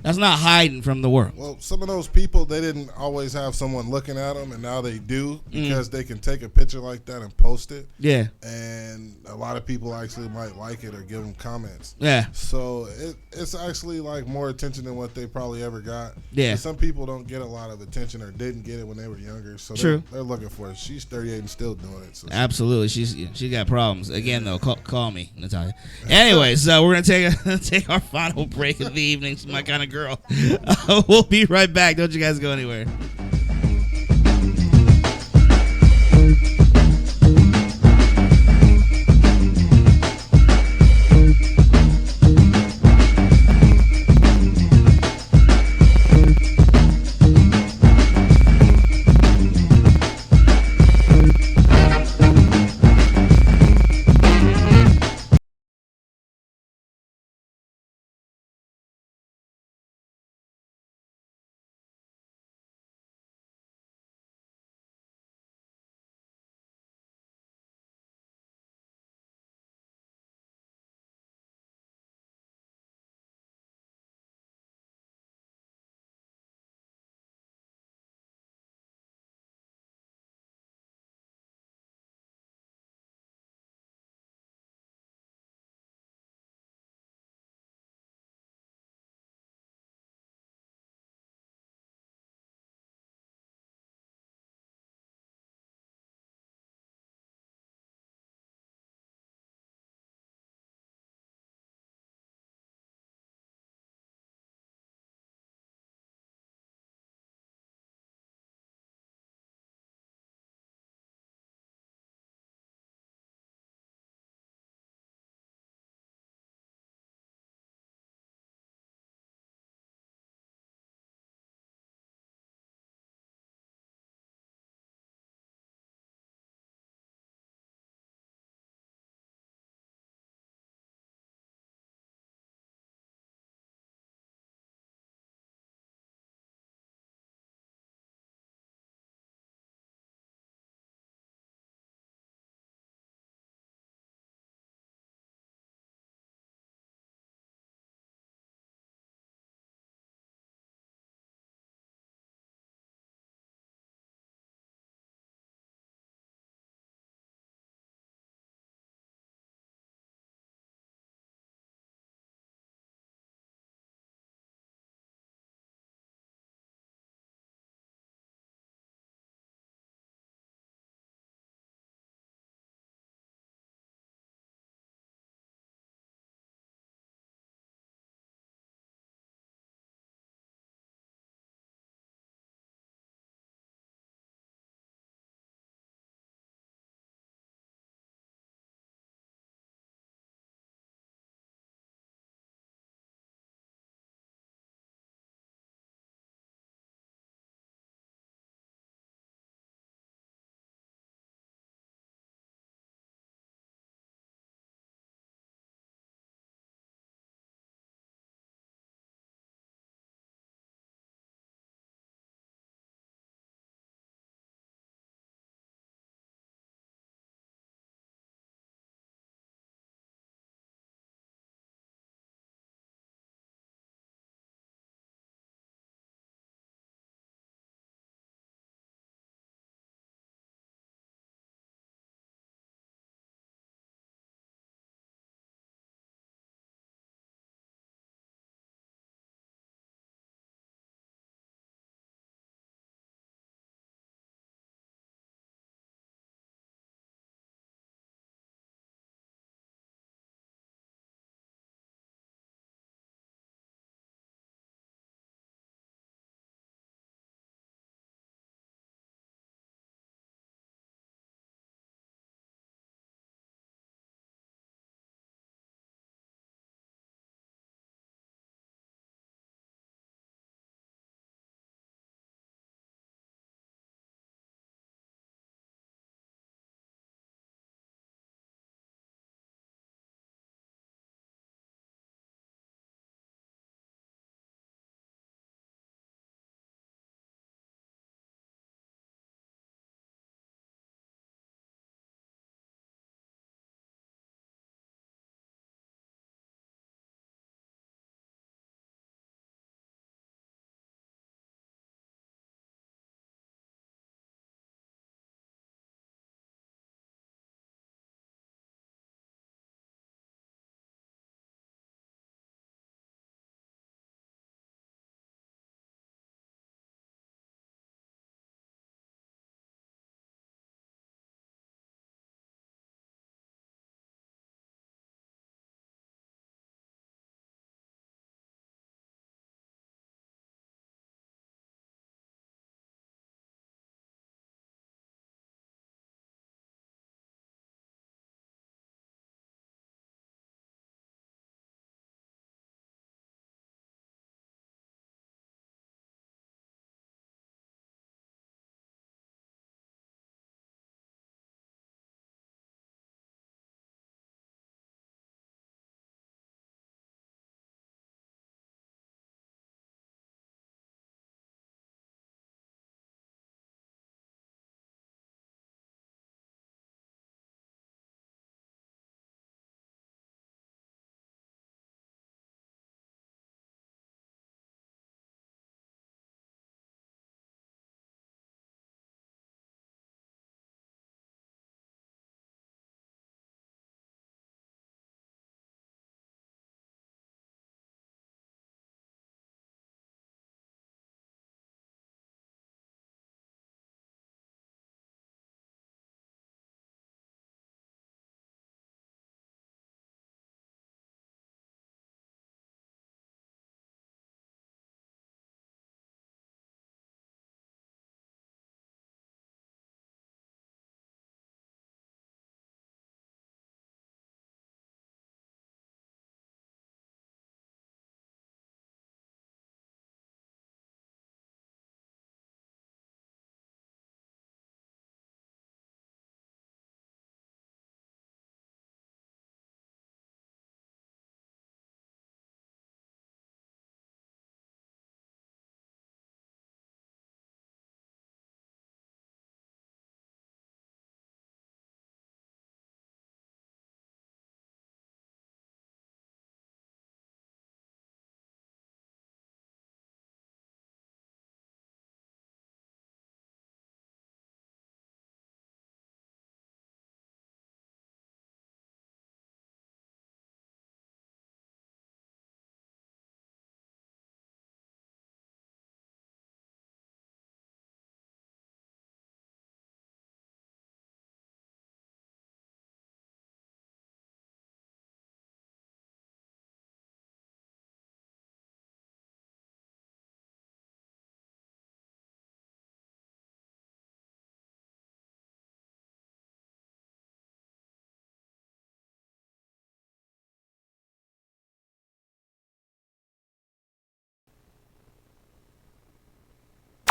That's not hiding from the world. Well, some of those people, they didn't always have someone looking at them, and now they do, because they can take a picture like that and post it. Yeah. And a lot of people actually might like it or give them comments. Yeah. So it's actually like more attention than what they probably ever got. Yeah. And some people don't get a lot of attention or didn't get it when they were younger. So True. They're looking for it. She's 38 and still doing it. So absolutely. She got problems. Again, though, call me, Natalia. Anyways, we're going to take our final break of the evening. She's my kind of girl. We'll be right back. Don't you guys go anywhere.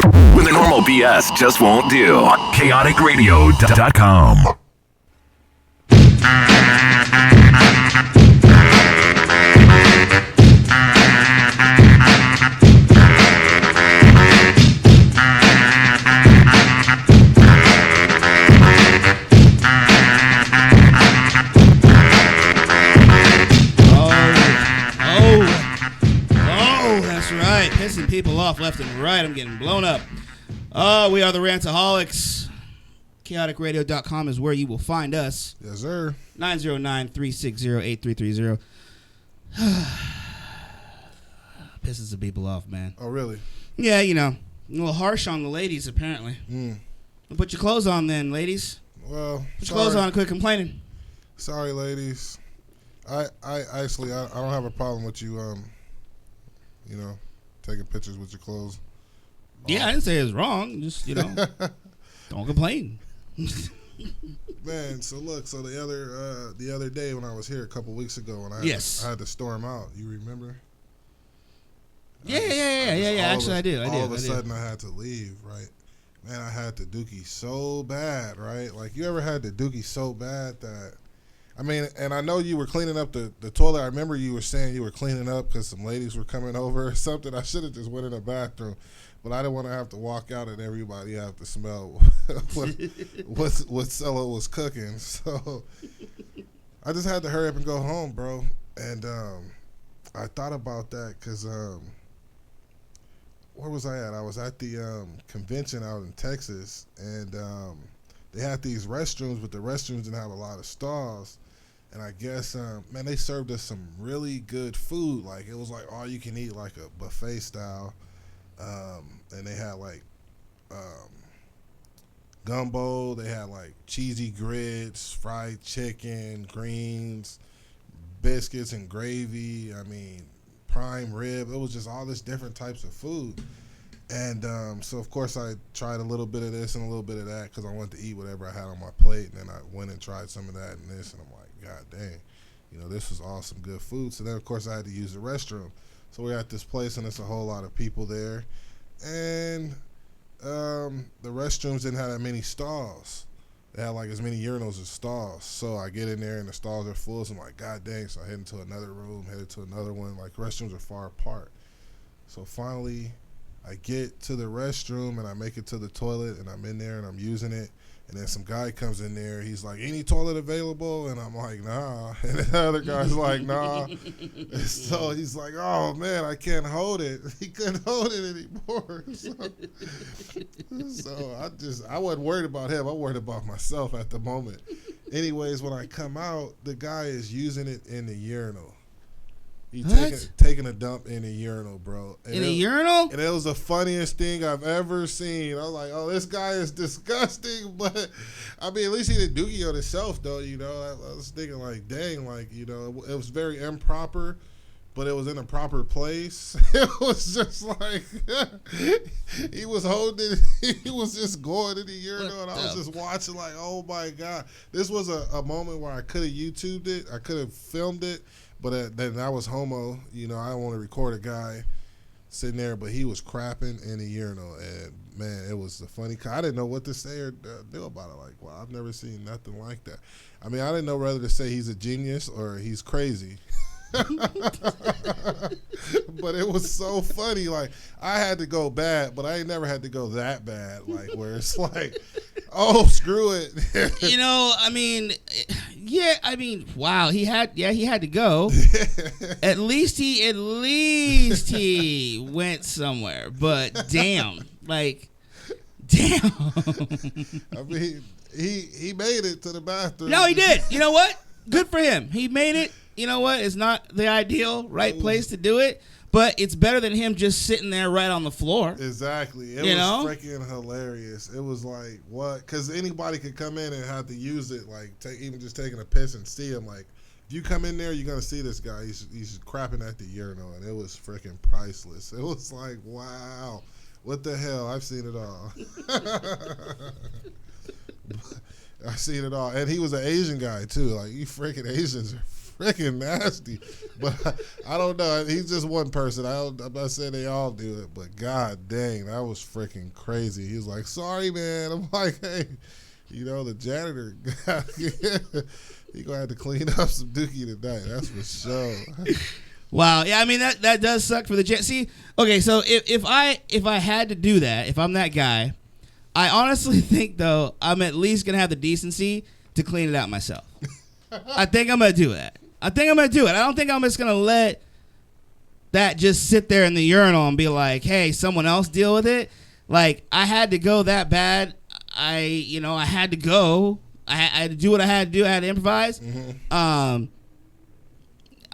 When the normal BS just won't do. Kaoticradio.com. Pissing people off left and right. I'm getting blown up. We are the RantAholix. Kaoticradio.com is where you will find us. Yes, sir. 909-360-8330. Pisses the people off, man. Oh, really? Yeah, you know. A little harsh on the ladies, apparently. Put your clothes on then, ladies. Well, put your clothes on and quit complaining. Sorry, ladies. I actually I don't have a problem with you you know, taking pictures with your clothes. Yeah, I didn't say it was wrong. Just, you know, don't complain. Man, so look, so the other day when I was here a couple weeks ago when I had to storm out, you remember? Yeah. Actually, I do. All of a sudden, I had to leave, right? Man, I had the dookie so bad, right? Like, you ever had the dookie so bad that, I mean, and I know you were cleaning up the toilet. I remember you were saying you were cleaning up because some ladies were coming over or something. I should have just went in the bathroom, but I didn't want to have to walk out and everybody have to smell what Cello was cooking. So I just had to hurry up and go home, bro. And I thought about that because where was I at? I was at the convention out in Texas, and they had these restrooms, but the restrooms didn't have a lot of stalls. And I guess, man, they served us some really good food. Like, it was like all you can eat, like a buffet style. And they had like gumbo. They had like cheesy grits, fried chicken, greens, biscuits and gravy. I mean, prime rib. It was just all this different types of food. And so, of course, I tried a little bit of this and a little bit of that because I wanted to eat whatever I had on my plate. And then I went and tried some of that and this, and I'm like, God dang, you know, this was awesome, good food. So then, of course, I had to use the restroom. So we're at this place, and it's a whole lot of people there. And the restrooms didn't have that many stalls. They had like as many urinals as stalls. So I get in there, and the stalls are full. So I'm like, God dang. So I head into another room, headed to another one. Like, restrooms are far apart. So finally, I get to the restroom, and I make it to the toilet, and I'm in there, and I'm using it. And then some guy comes in there. He's like, any toilet available? And I'm like, nah. And the other guy's like, nah. And so he's like, oh, man, I can't hold it. He couldn't hold it anymore. So I wasn't worried about him. I'm worried about myself at the moment. Anyways, when I come out, the guy is using it in the urinal. He's taking a dump in a urinal, bro. And in a urinal? And it was the funniest thing I've ever seen. I was like, oh, this guy is disgusting. But, I mean, at least he didn't dookie on himself, though, you know. I was thinking, like, dang, like, you know, it was very improper, but it was in a proper place. It was just like, he was holding it. He was just going in the urinal, and I was just watching like, oh, my God. This was a moment where I could have YouTubed it. I could have filmed it. But then I was homo, you know, I don't want to record a guy sitting there, but he was crapping in the urinal. And, man, it was a funny, I didn't know what to say or do about it. Like, wow, I've never seen nothing like that. I mean, I didn't know whether to say he's a genius or he's crazy. But it was so funny. Like, I had to go bad, but I ain't never had to go that bad. Like, where it's like, oh, screw it. You know, I mean, yeah, I mean, wow, he had to go. At least he went somewhere. But damn, like, damn. I mean, he made it to the bathroom. No, he did. You know what? Good for him. He made it. You know what? It's not the ideal right place to do it, but it's better than him just sitting there right on the floor. Exactly. It was freaking hilarious. It was like, what? Because anybody could come in and have to use it, like even just taking a piss and see him. Like, if you come in there, you're going to see this guy. He's crapping at the urinal, and it was freaking priceless. It was like, wow, what the hell? I've seen it all. I've seen it all. And he was an Asian guy, too. Like, you freaking Asians are freaking nasty. But I don't know. He's just one person. I'm not saying they all do it, but god dang, that was freaking crazy. He was like, sorry, man. I'm like, hey, the janitor, he gonna have to clean up some dookie tonight. That's for sure. Wow. Yeah, I mean, that does suck for the Jets. See, okay, so if I had to do that, if I'm that guy, I honestly think, though, I'm at least going to have the decency to clean it out myself. I think I'm going to do that. I don't think I'm just going to let that just sit there in the urinal and be like, hey, someone else deal with it. Like, I had to go that bad. I had to go. I had to do what I had to do. I had to improvise. Mm-hmm.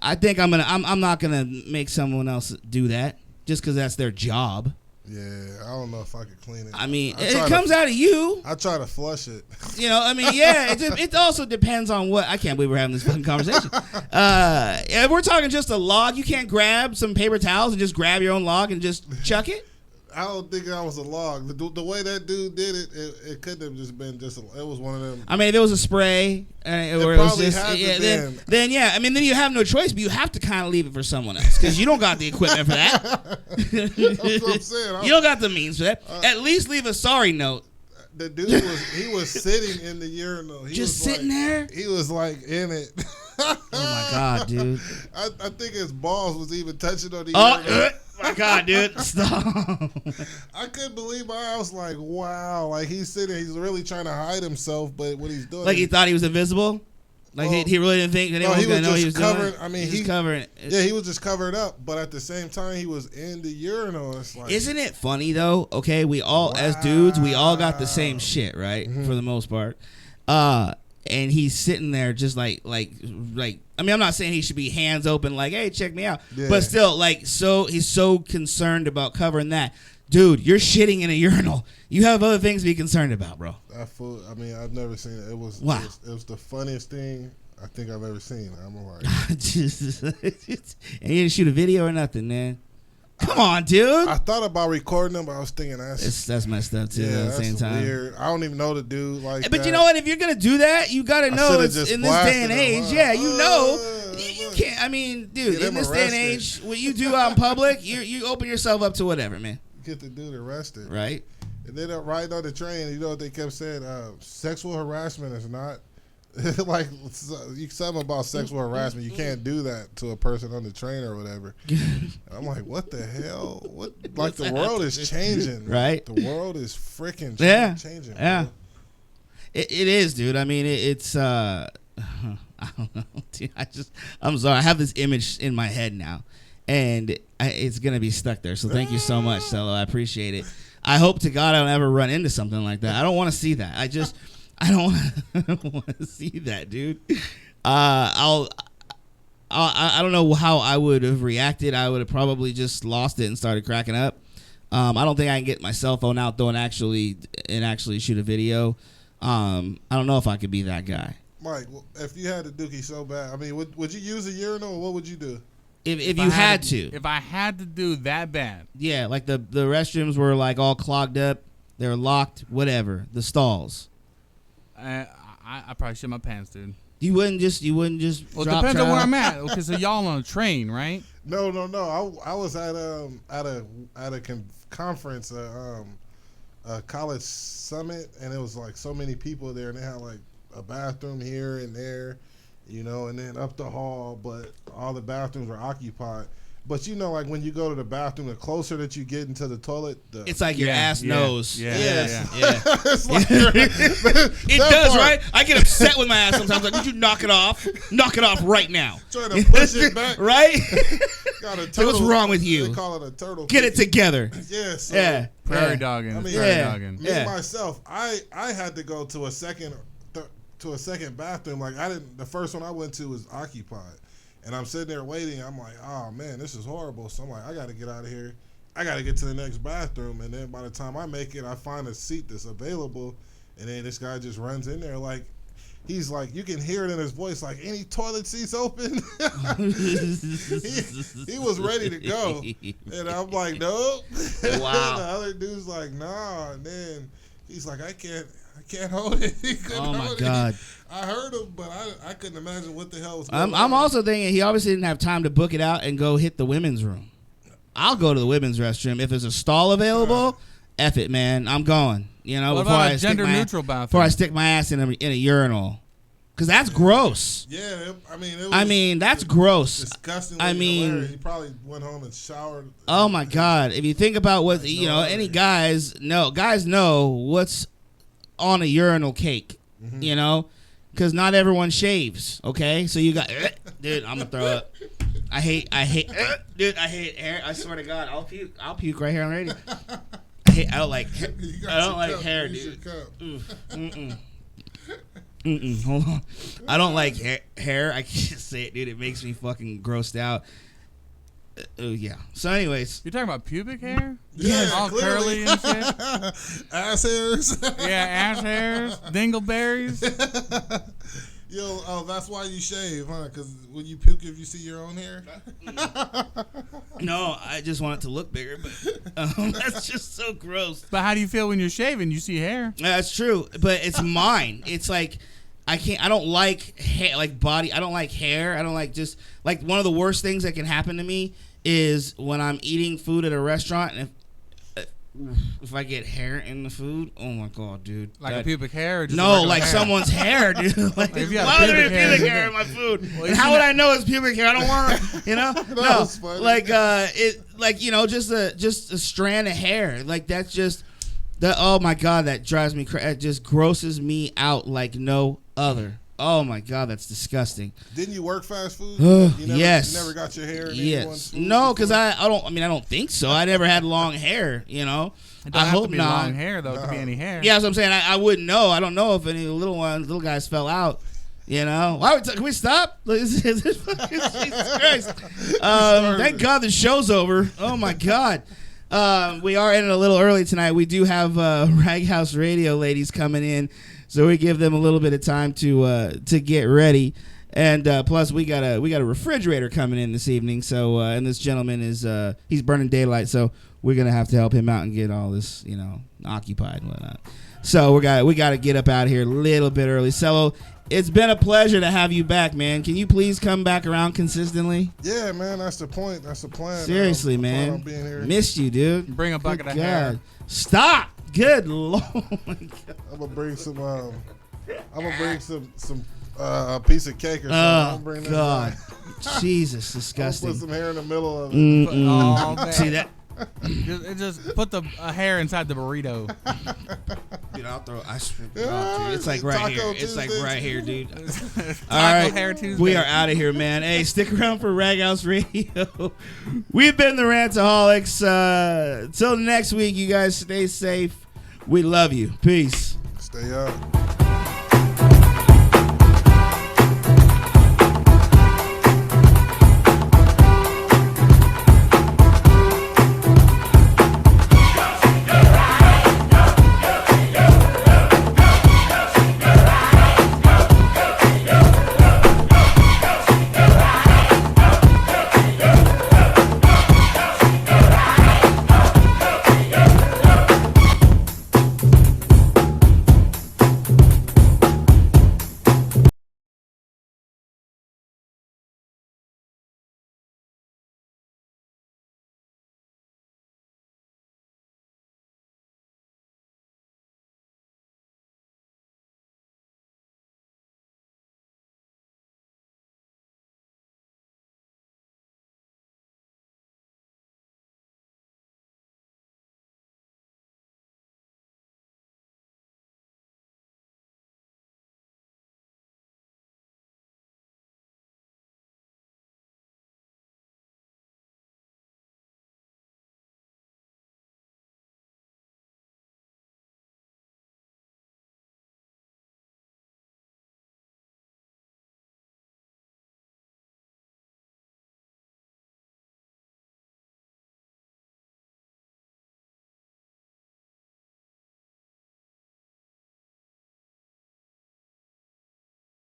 I think I'm not going to make someone else do that just because that's their job. Yeah, I don't know if I could clean it. I mean, it comes out of you. I try to flush it. I mean, yeah, it also depends on what. I can't believe we're having this fucking conversation. If we're talking just a log, you can't grab some paper towels and just grab your own log and just chuck it? I don't think that was a log. The way that dude did it, it couldn't have just been it was one of them. I mean, if it was a spray, or it was just, then yeah. I mean, then you have no choice, but you have to kind of leave it for someone else because you don't got the equipment for that. That's what I'm saying. You don't got the means for that. At least leave a sorry note. The dude was sitting in the urinal. He just sitting there. He was like in it. Oh my god, dude! I think his balls was even touching on the urinal. My god, dude! Stop! I couldn't believe I was like, wow! Like he's sitting, he's really trying to hide himself, but what he's doing, like he thought he was invisible. Like he really didn't think anyone was gonna know he was covering. I mean, he's covering it. Yeah, he was just covered up, but at the same time, he was in the urinal. It's like, isn't it funny though? Okay, we all as dudes, we all got the same shit, right? Mm-hmm. For the most part. And he's sitting there just like I mean, I'm not saying he should be hands open like, hey, check me out. Yeah. But still, he's so concerned about covering that. Dude, you're shitting in a urinal. You have other things to be concerned about, bro. I mean, I've never seen it. It was the funniest thing I think I've ever seen. I'm alright. And you didn't shoot a video or nothing, man. Come on, dude. I thought about recording them, but I was thinking that's messed up too. Yeah, at the same time, weird. I don't even know the dude like that. But you know what? If you're gonna do that, you gotta know it's in this day and age. Yeah, you can't. I mean, dude, in this day and age, what you do out in public, you open yourself up to whatever, man. Get the dude arrested, right? And then riding on the train, you know what they kept saying? Sexual harassment is not. Like something about sexual harassment, you can't do that to a person on the train or whatever. I'm like, what the hell? What? Like the world is changing, right? The world is freaking changing. Yeah, it is, dude. I mean, it's I don't know, dude. I'm sorry. I have this image in my head now, and it's gonna be stuck there. So thank you so much, Cello. I appreciate it. I hope to God I don't ever run into something like that. I don't want to see that. I don't want to see that, dude. I don't know how I would have reacted. I would have probably just lost it and started cracking up. I don't think I can get my cell phone out though and actually shoot a video. I don't know if I could be that guy. Mike, if you had a dookie so bad, I mean, would you use a urinal or what would you do? If you had to. If I had to do that bad. Yeah, like the restrooms were like all clogged up. They were locked, whatever. The stalls. I probably shit my pants, dude. You wouldn't just. Well, it depends on where I'm at. Okay, so y'all on a train, right? No. I was at a conference, a college summit, and it was like so many people there, and they had like a bathroom here and there, and then up the hall, but all the bathrooms were occupied. But like when you go to the bathroom, the closer that you get into the toilet, it's like your ass knows. Yeah. It's like it does, part. Right? I get upset with my ass sometimes. Like, would you knock it off? Knock it off right now. Trying to push it back, right? Got a turtle. What's wrong with you? They call it a turtle. Get it together. Yes. Prairie dogging. I mean, prairie dogging. Me myself, I had to go to a second bathroom. Like the first one I went to was occupied. And I'm sitting there waiting. I'm like, oh, man, this is horrible. So I'm like, I got to get out of here. I got to get to the next bathroom. And then by the time I make it, I find a seat that's available. And then this guy just runs in there. Like, he's like, you can hear it in his voice, like, any toilet seats open? he was ready to go. And I'm like, nope. Wow. The other dude's like, nah. And then he's like, I can't I can't hold it. He couldn't Oh my hold God. it. I heard him, but I couldn't imagine what the hell was going I'm on. also thinking he obviously didn't have time to book it out and go hit the women's room. I'll go to the women's restroom if there's a stall available. F it, man. I'm going. You know, What before about I a stick my gender-neutral bathroom? before I stick my ass in a urinal, because that's gross. Yeah, it I was mean, that's gross. disgustingly I mean, hilarious. He probably went home and showered. Oh my God! If you think about what any guys know what's on a urinal cake, because not everyone shaves. Okay, so you got, dude. I'm gonna throw up. I hate, dude. I hate hair. I swear to God, I'll puke right here on radio. I don't like hair, dude. Hold on. I don't like hair. I can't say it, dude. It makes me fucking grossed out. Yeah. So, anyways, You're talking about pubic hair? Yeah, all clearly. curly and shit. Ass hairs. Yeah, ass hairs, dingleberries. Yo, that's why you shave, huh? Because when you puke, if you see your own hair. no, I just want it to look bigger, but that's just so gross. But how do you feel when you're shaving? You see hair. That's true, but it's mine. It's like I don't like hair, like body. I don't like hair. I don't like just like one of the worst things that can happen to me is when I'm eating food at a restaurant and if I get hair in the food, oh my God, dude! Like a pubic hair? Or just no, a like hair? Someone's hair, dude. Like, if you why would there be pubic pubic hair in my food? Well, and how would I know it's pubic hair? I don't want to, no, was funny. like just a strand of hair. Like that's just the. Oh my God, that drives me crazy. It just grosses me out like no other. Oh my God, that's disgusting. Didn't you work fast food? Yes. You never got your hair in anyone's Yes. food No, because before? I don't. I mean, I don't think so. I never had long hair. It don't I have hope to be not. long hair though. It could be any hair. Yeah, that's what I'm saying. I wouldn't know. I don't know if any little guys fell out. Why can we stop? Jesus Christ. Thank God the show's over. Oh my God. We are ending a little early tonight. We do have Rag House Radio ladies coming in, so we give them a little bit of time to get ready. And plus, we got a refrigerator coming in this evening. So and this gentleman is he's burning daylight, so we're gonna have to help him out and get all this occupied and whatnot. So we got to get up out of here a little bit early. Cello, it's been a pleasure to have you back, man. Can you please come back around consistently? Yeah, man, that's the point. That's the plan. Seriously, man. On being here. Missed you, dude. Bring a bucket Good of God. hair. Stop. Good Lord. Oh my God. I'm gonna bring some. I'm gonna bring some piece of cake or something. Oh Bring that God. down. Jesus, I'll disgusting. put some hair in the middle of it. Oh, man. See that? Just put the hair inside the burrito. Dude, I'll throw. I swear to Yeah, God, dude. It's like right Taco here. It's like Tuesday. right here, dude. All Taco right, Hair Tuesday. we are out of here, man. Hey, stick around for Rag House Radio. We've been the RantAholix. Till next week, you guys stay safe. We love you. Peace. Stay up.